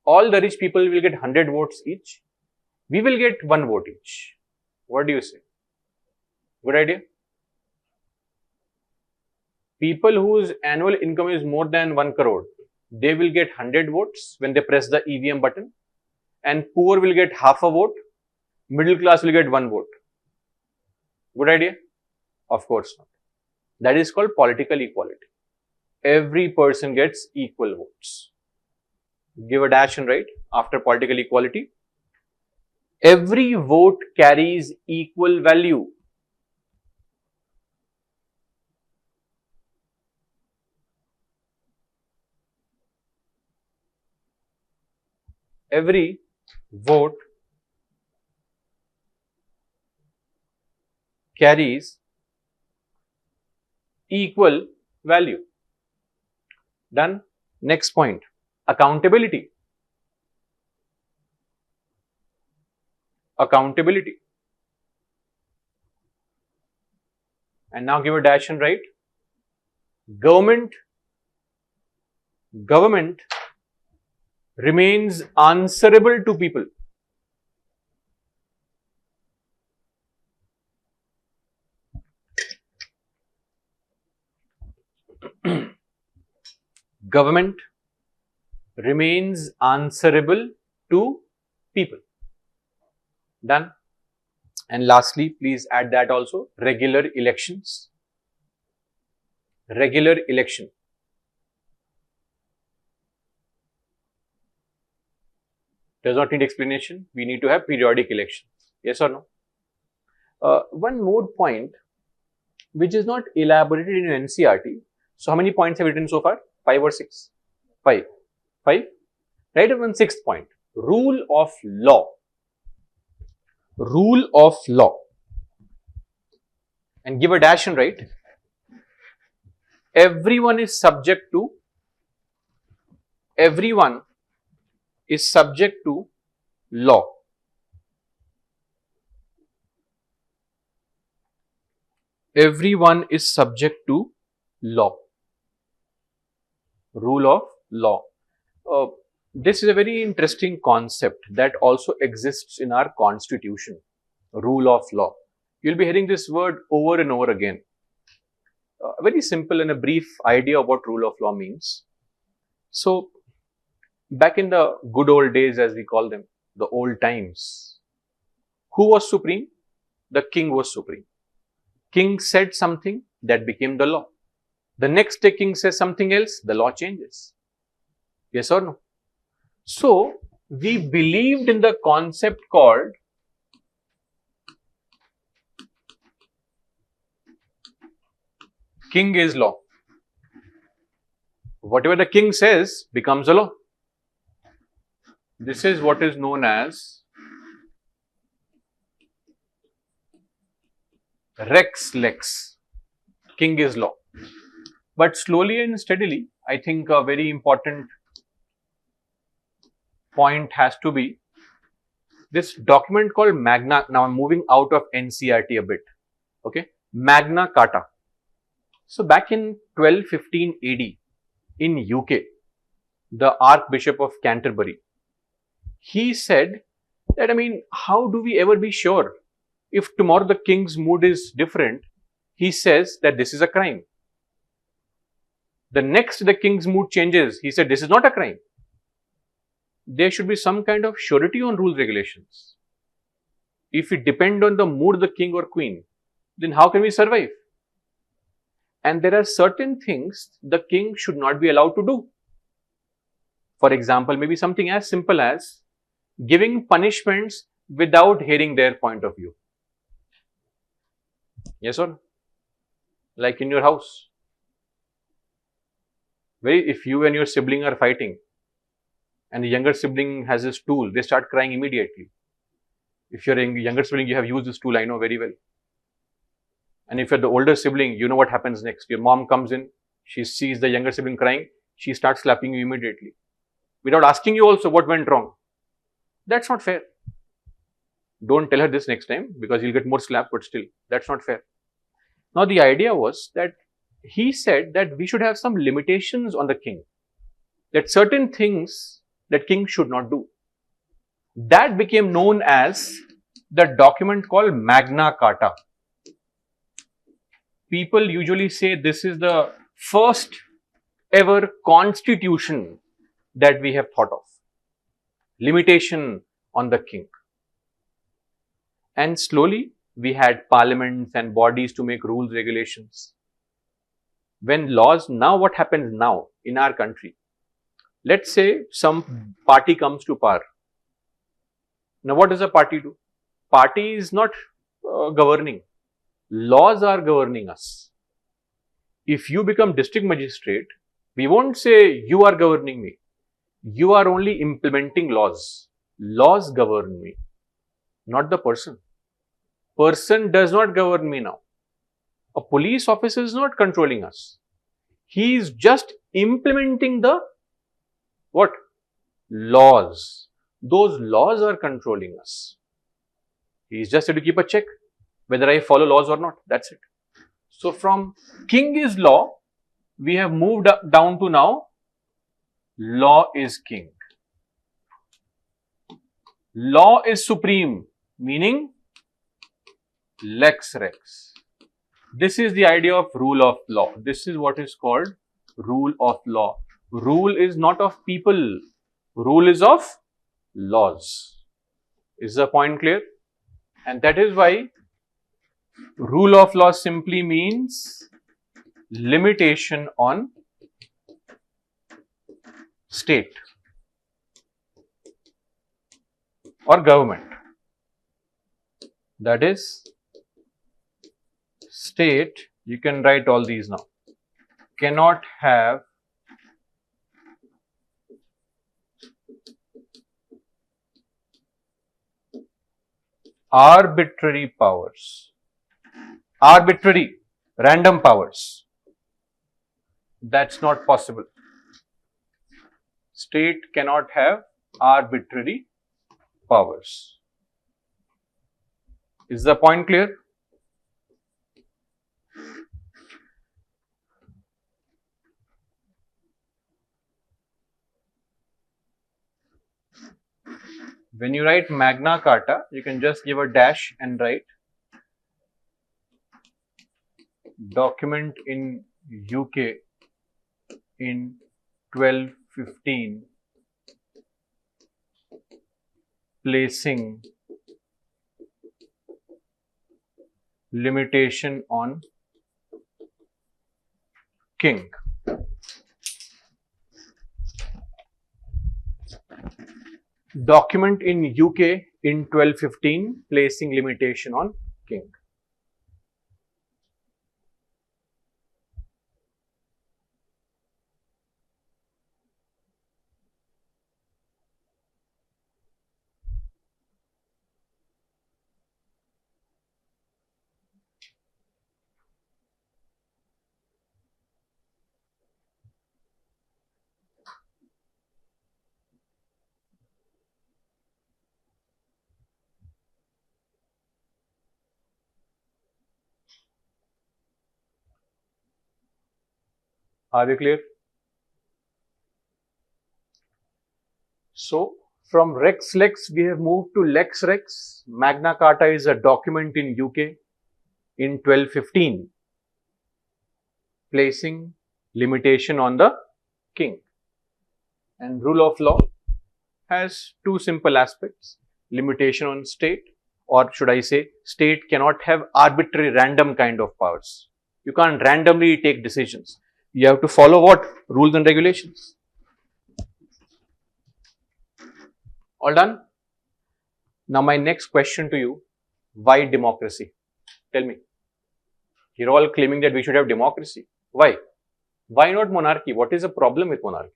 All the rich people will get 100 votes each. We will get 1 vote each. What do you say? Good idea? People whose annual income is more than 1 crore, they will get 100 votes when they press the EVM button, and poor will get half a vote, middle class will get 1 vote. Good idea? Of course not. That is called political equality. Every person gets equal votes. Give a dash and write after political equality. Every vote carries equal value. every vote carries equal value. Done. Next point, accountability. Accountability. And now give a dash and write. Government remains answerable to people. Government remains answerable to people. Done. And lastly, please add that also, regular elections. Regular election. Does not need explanation. We need to have periodic elections. Yes or no? One more point, which is not elaborated in NCERT. So, how many points have you written so far? 5 or 6? 5. 5? Write one sixth point. Rule of law. Rule of law. And give a dash and write. Everyone is subject to law. Everyone is subject to law. Rule of law. This is a very interesting concept that also exists in our constitution. Rule of law. You'll be hearing this word over and over again. Very simple and a brief idea of what rule of law means. So, back in the good old days, as we call them, the old times, who was supreme? The king was supreme. King said something, that became the law. The next day king says something else, the law changes. Yes or no? So, we believed in the concept called king is law. Whatever the king says becomes a law. This is what is known as Rex Lex. King is law. But slowly and steadily, I think a very important point has to be this document called Magna. Now I'm moving out of NCERT a bit. Okay, Magna Carta. So back in 1215 AD in UK, the Archbishop of Canterbury, he said that, how do we ever be sure if tomorrow the king's mood is different? He says that this is a crime. The next the king's mood changes, he said this is not a crime. There should be some kind of surety on rules regulations. If we depend on the mood of the king or queen, then how can we survive? And there are certain things the king should not be allowed to do. For example, maybe something as simple as giving punishments without hearing their point of view. Yes or no? Like in your house. If you and your sibling are fighting and the younger sibling has a stool, they start crying immediately. If you're a younger sibling, you have used this tool, I know very well. And if you're the older sibling, you know what happens next. Your mom comes in, she sees the younger sibling crying, she starts slapping you immediately. Without asking you also what went wrong. That's not fair. Don't tell her this next time because you'll get more slap, but still, that's not fair. Now, the idea was that he said that we should have some limitations on the king. That certain things that king should not do. That became known as the document called Magna Carta. People usually say this is the first ever constitution that we have thought of. Limitation on the king. And slowly we had parliaments and bodies to make rules, regulations. When laws, now what happens now in our country? Let's say some party comes to power. Now what does a party do? Party is not governing. Laws are governing us. If you become district magistrate, we won't say you are governing me. You are only implementing laws. Laws govern me, not the person. Person does not govern me now. A police officer is not controlling us. He is just implementing the what? Laws. Those laws are controlling us. He is just here to keep a check whether I follow laws or not. That's it. So from king is law, we have moved down to now law is king. Law is supreme, meaning lex rex. This is the idea of rule of law. This is what is called rule of law. Rule is not of people. Rule is of laws. Is the point clear? And that is why rule of law simply means limitation on state or government. That is, state, you can write all these now, cannot have arbitrary powers, arbitrary, random powers. That's not possible. State cannot have arbitrary powers. Is the point clear? When you write Magna Carta, you can just give a dash and write document in UK in 1215 placing limitation on king. Document in UK in 1215 placing limitation on king. Are we clear? So, from Rex Lex, we have moved to Lex Rex. Magna Carta is a document in UK in 1215, placing limitation on the king. And rule of law has two simple aspects: limitation on state, or should I say, state cannot have arbitrary random kind of powers. You can't randomly take decisions. You have to follow what? Rules and regulations. All done? Now my next question to you, why democracy? Tell me. You're all claiming that we should have democracy. Why? Why not monarchy? What is the problem with monarchy?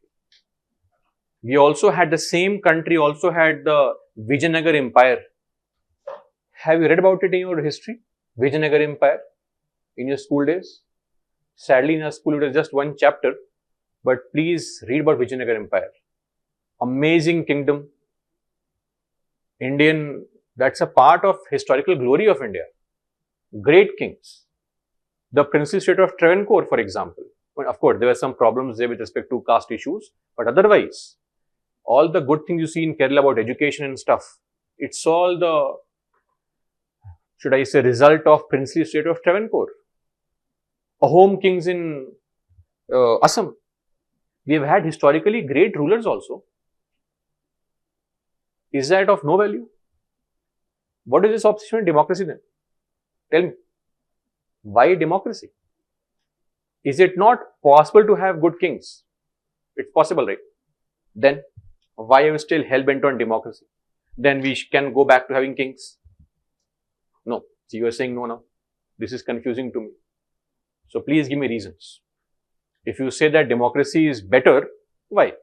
We also had the same country, also had the Vijayanagar Empire. Have you read about it in your history? Vijayanagar Empire in your school days? Sadly, in our school, it was just one chapter, but please read about Vijayanagar Empire. Amazing kingdom. Indian, that's a part of historical glory of India. Great kings. The princely state of Travancore, for example. Well, of course, there were some problems there with respect to caste issues, but otherwise, all the good things you see in Kerala about education and stuff, it's all the, should I say, result of princely state of Travancore. Home kings in Assam. We have had historically great rulers also. Is that of no value? What is this obsession with democracy then? Tell me. Why democracy? Is it not possible to have good kings? It's possible, right? Then why are you still hell-bent on democracy? Then we can go back to having kings. No. See, you are saying no now. This is confusing to me. So please give me reasons. If you say that democracy is better, why?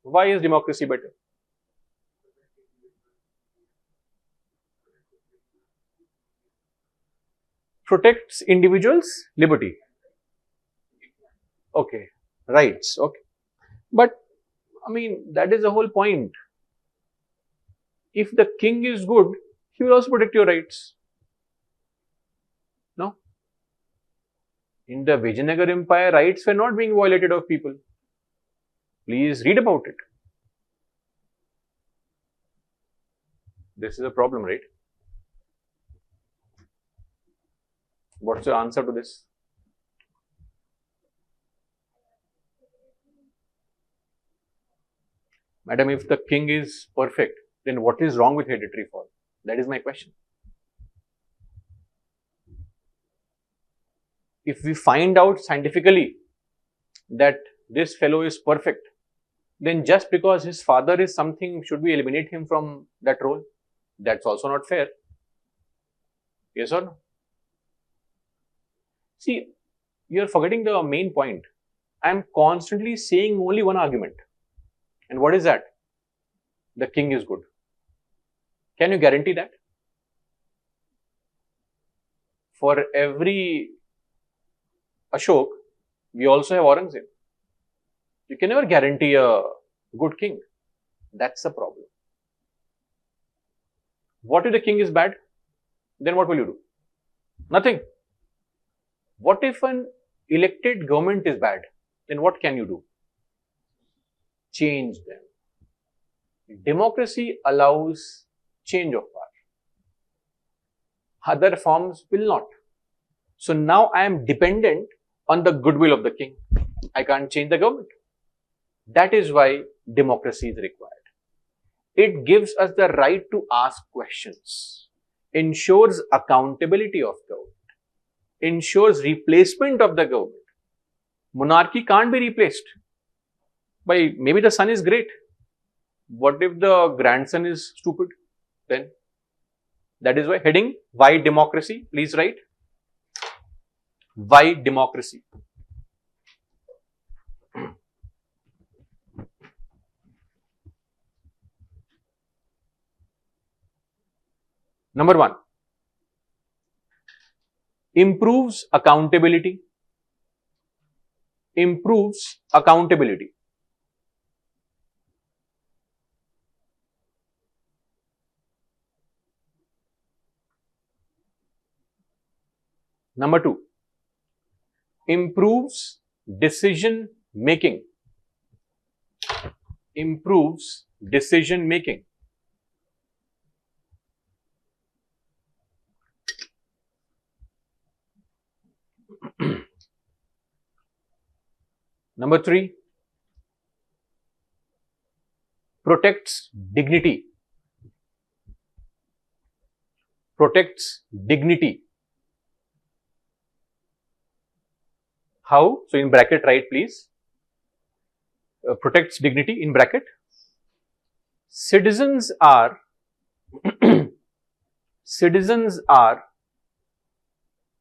Why is democracy better? Protects individuals' liberty. Okay, rights. Okay, but I mean that is the whole point. If the king is good, he will also protect your rights. No, in the Vijayanagar Empire, rights were not being violated of people. Please read about it. This is a problem, right? What's your answer to this? Madam, if the king is perfect, then what is wrong with hereditary fall? That is my question. If we find out scientifically that this fellow is perfect, then just because his father is something, should we eliminate him from that role? That's also not fair. Yes or no? See, you are forgetting the main point. I am constantly saying only one argument. And what is that? The king is good. Can you guarantee that? For every Ashok, we also have Aurangzeb. You can never guarantee a good king. That's the problem. What if the king is bad? Then what will you do? Nothing. What if an elected government is bad? Then what can you do? Change them. Democracy allows change of power. Other forms will not. So now I am dependent on the goodwill of the king. I can't change the government. That is why democracy is required. It gives us the right to ask questions, ensures accountability of government, ensures replacement of the government. Monarchy can't be replaced by, maybe the son is great. What if the grandson is stupid? Then that is why heading, why democracy? Please write. Why democracy? Number 1, improves accountability. Improves accountability. Number 2, improves decision making. Improves decision making. Number 3, protects dignity. Protects dignity. How? So in bracket write please. Protects dignity in bracket. Citizens are citizens are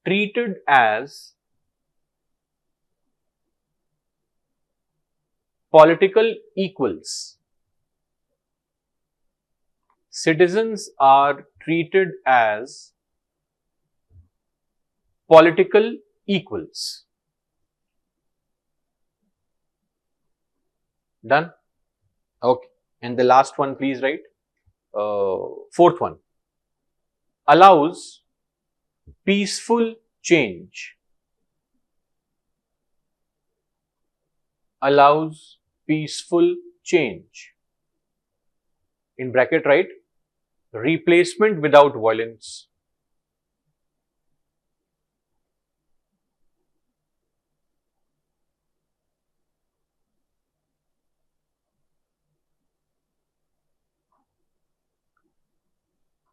treated as political equals. Citizens are treated as political equals. Done? Okay. And the last one, please write. Fourth one. Allows peaceful change. Allows peaceful change. In bracket write, replacement without violence.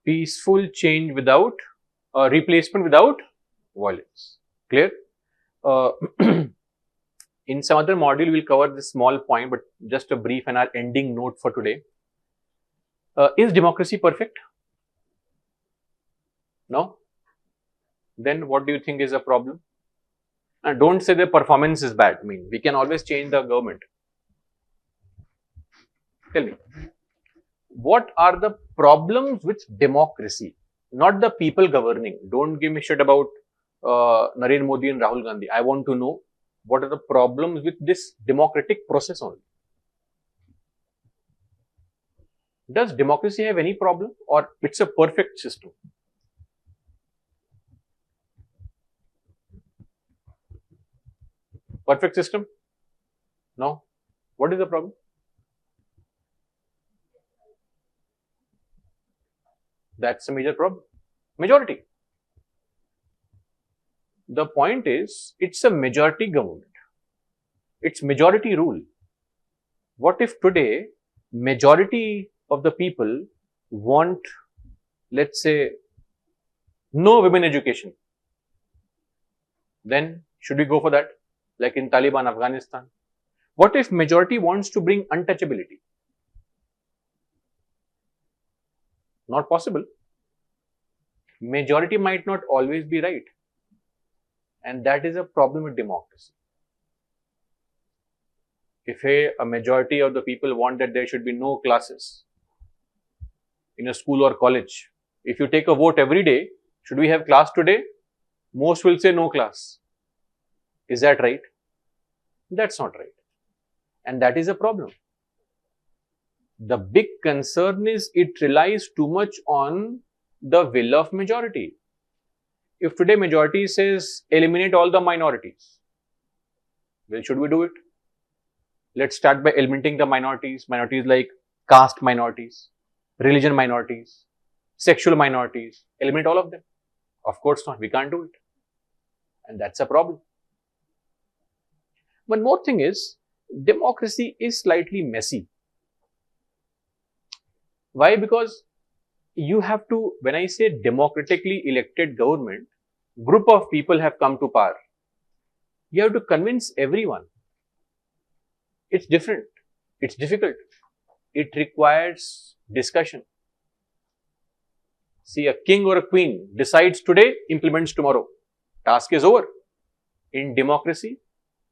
Peaceful change without, replacement without violence. Clear? In some other module, we'll cover this small point, but just a brief and our ending note for today. Is democracy perfect? No? Then what do you think is a problem? And don't say the performance is bad. I mean, we can always change the government. Tell me, what are the problems with democracy? Not the people governing. Don't give me shit about Narendra Modi and Rahul Gandhi. I want to know what are the problems with this democratic process only. Does democracy have any problem, or it's a perfect system? Perfect system? No. What is the problem? That's a major problem. Majority. The point is, it's a majority government. It's majority rule. What if today majority of the people want, let's say, no women education? Then should we go for that? Like in Taliban, Afghanistan. What if majority wants to bring untouchability? Not possible. Majority might not always be right. And that is a problem with democracy. If a majority of the people want that there should be no classes in a school or college, if you take a vote every day, should we have class today? Most will say no class. Is that right? That's not right. And that is a problem. The big concern is it relies too much on the will of majority. If today majority says eliminate all the minorities, well, should we do it? Let's start by eliminating the minorities. Minorities like caste minorities, religion minorities, sexual minorities. Eliminate all of them. Of course not. We can't do it. And that's a problem. One more thing is, democracy is slightly messy. Why? Because you have to, when I say democratically elected government, group of people have come to power. You have to convince everyone. It's different. It's difficult. It requires discussion. See, a king or a queen decides today, implements tomorrow. Task is over. In democracy,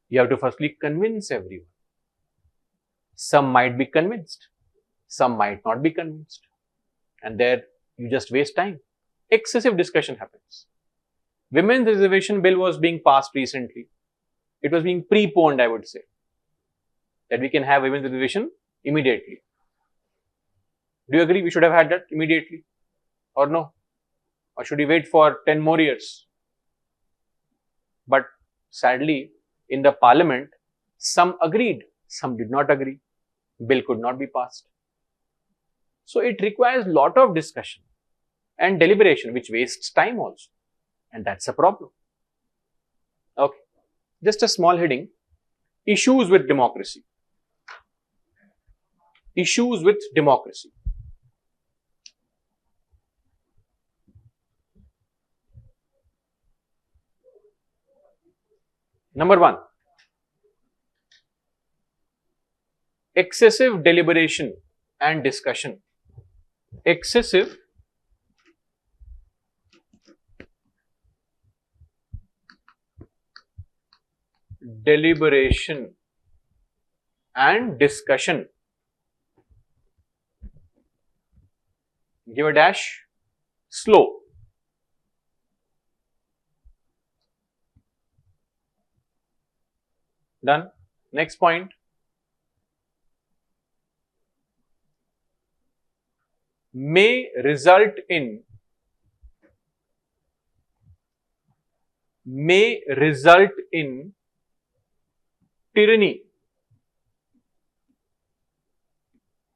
you have to firstly convince everyone. Some might be convinced. Some might not be convinced. And there you just waste time. Excessive discussion happens. Women's reservation bill was being passed recently. It was being preponed, I would say, that we can have women's reservation immediately. Do you agree we should have had that immediately? Or no? Or should we wait for 10 more years? But sadly, in the parliament, some agreed, some did not agree. Bill could not be passed. So it requires lot of discussion and deliberation, which wastes time also. And that's a problem. Okay. Just a small heading. Issues with democracy. Issues with democracy. Number one, excessive deliberation and discussion. Excessive deliberation and discussion. Give a dash. Slow. Done. Next point. May result in tyranny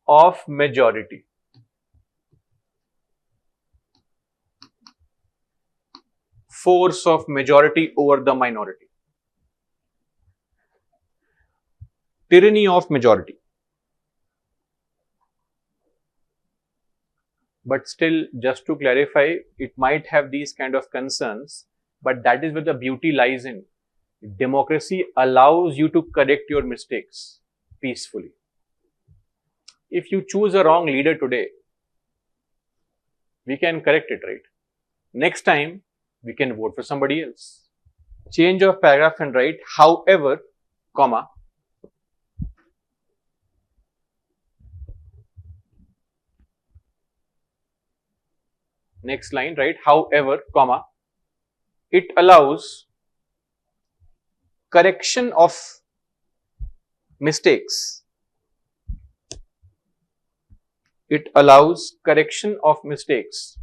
of majority. Force of majority over the minority. Tyranny of majority. But still, just to clarify, it might have these kind of concerns, but that is where the beauty lies in. Democracy allows you to correct your mistakes peacefully. If you choose a wrong leader today, we can correct it, right? Next time, we can vote for somebody else. Change of paragraph and write, however, comma, next line, right? However, comma, it allows correction of mistakes. It allows correction of mistakes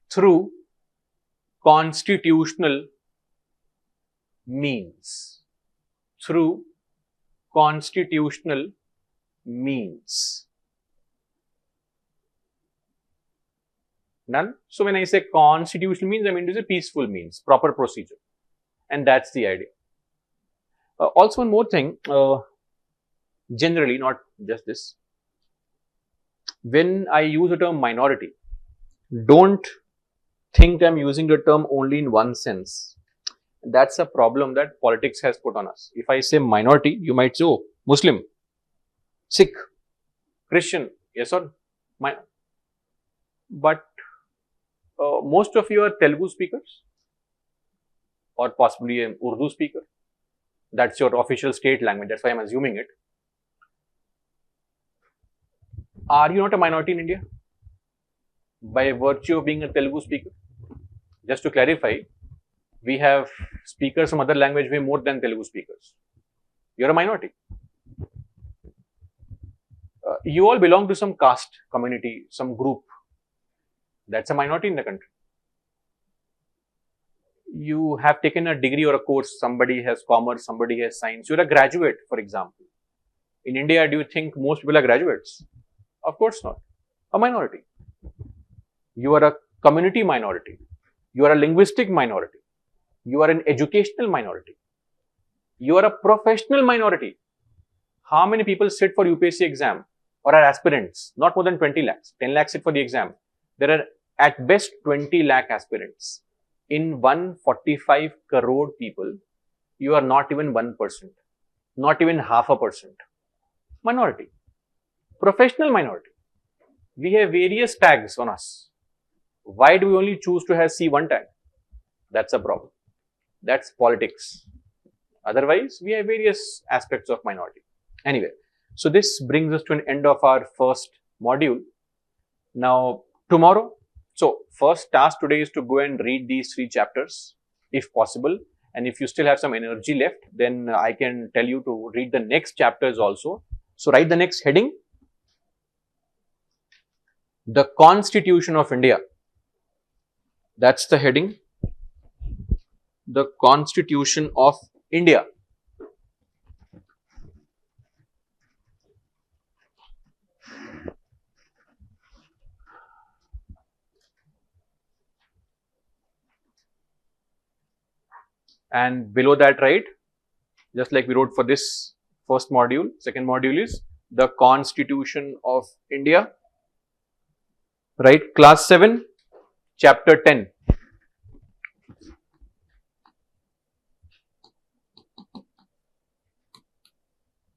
through constitutional means. Through constitutional means. None? So when I say constitutional means, I mean to say peaceful means, proper procedure. And that's the idea. Also, one more thing, generally, not just this, when I use the term minority, don't think I'm using the term only in one sense. That's a problem that politics has put on us. If I say minority, you might say, oh, Muslim, Sikh, Christian, yes or no? But most of you are Telugu speakers or possibly an Urdu speaker. That's your official state language. That's why I'm assuming it. Are you not a minority in India by virtue of being a Telugu speaker? Just to clarify, we have speakers from other language way more than Telugu speakers. You're a minority. You all belong to some caste, community, some group. That's a minority in the country. You have taken a degree or a course, somebody has commerce, somebody has science, you're a graduate, for example. In India, do you think most people are graduates? Of course not. A minority. You are a community minority. You are a linguistic minority. You are an educational minority. You are a professional minority. How many people sit for UPSC exam or are aspirants? Not more than 20 lakhs. 10 lakhs sit for the exam. There are at best 20 lakh aspirants. In 145 crore people, you are not even 1%, not even 0.5%. Minority. Professional minority. We have various tags on us. Why do we only choose to have C1 tag? That's a problem. That's politics. Otherwise, we have various aspects of minority. Anyway, so this brings us to an end of our first module. Now, tomorrow, so first task today is to go and read these 3 chapters, if possible. And if you still have some energy left, then I can tell you to read the next chapters also. So write the next heading, the Constitution of India. That's the heading, the Constitution of India. And below that, write, just like we wrote for this first module, second module is the Constitution of India. Right, class 7, chapter 10.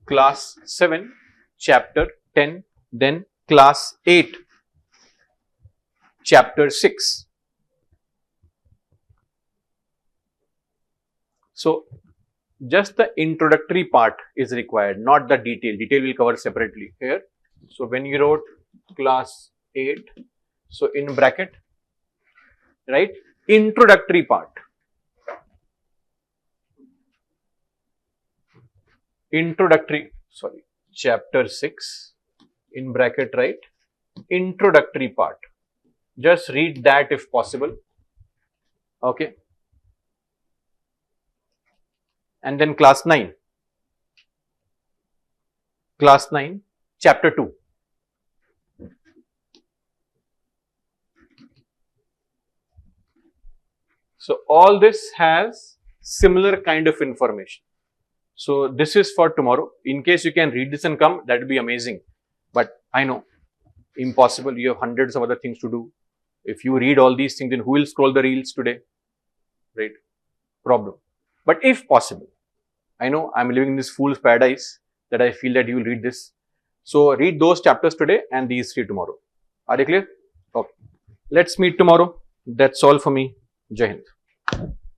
Class 7, chapter 10, then class 8, chapter 6. So, just the introductory part is required, not the detail. Detail will cover separately here. So, when you wrote class 8, so in bracket, right, introductory part. Chapter 6, in bracket, right, introductory part. Just read that if possible. Okay. And then class 9, chapter 2. So, all this has similar kind of information. So, this is for tomorrow. In case you can read this and come, that would be amazing. But I know, impossible. You have hundreds of other things to do. If you read all these things, then who will scroll the reels today? Right? Problem. But if possible, I know I'm living in this fool's paradise that I feel that you will read this. So, read those chapters today and these 3 tomorrow. Are you clear? Okay. Let's meet tomorrow. That's all for me. Jai Hind.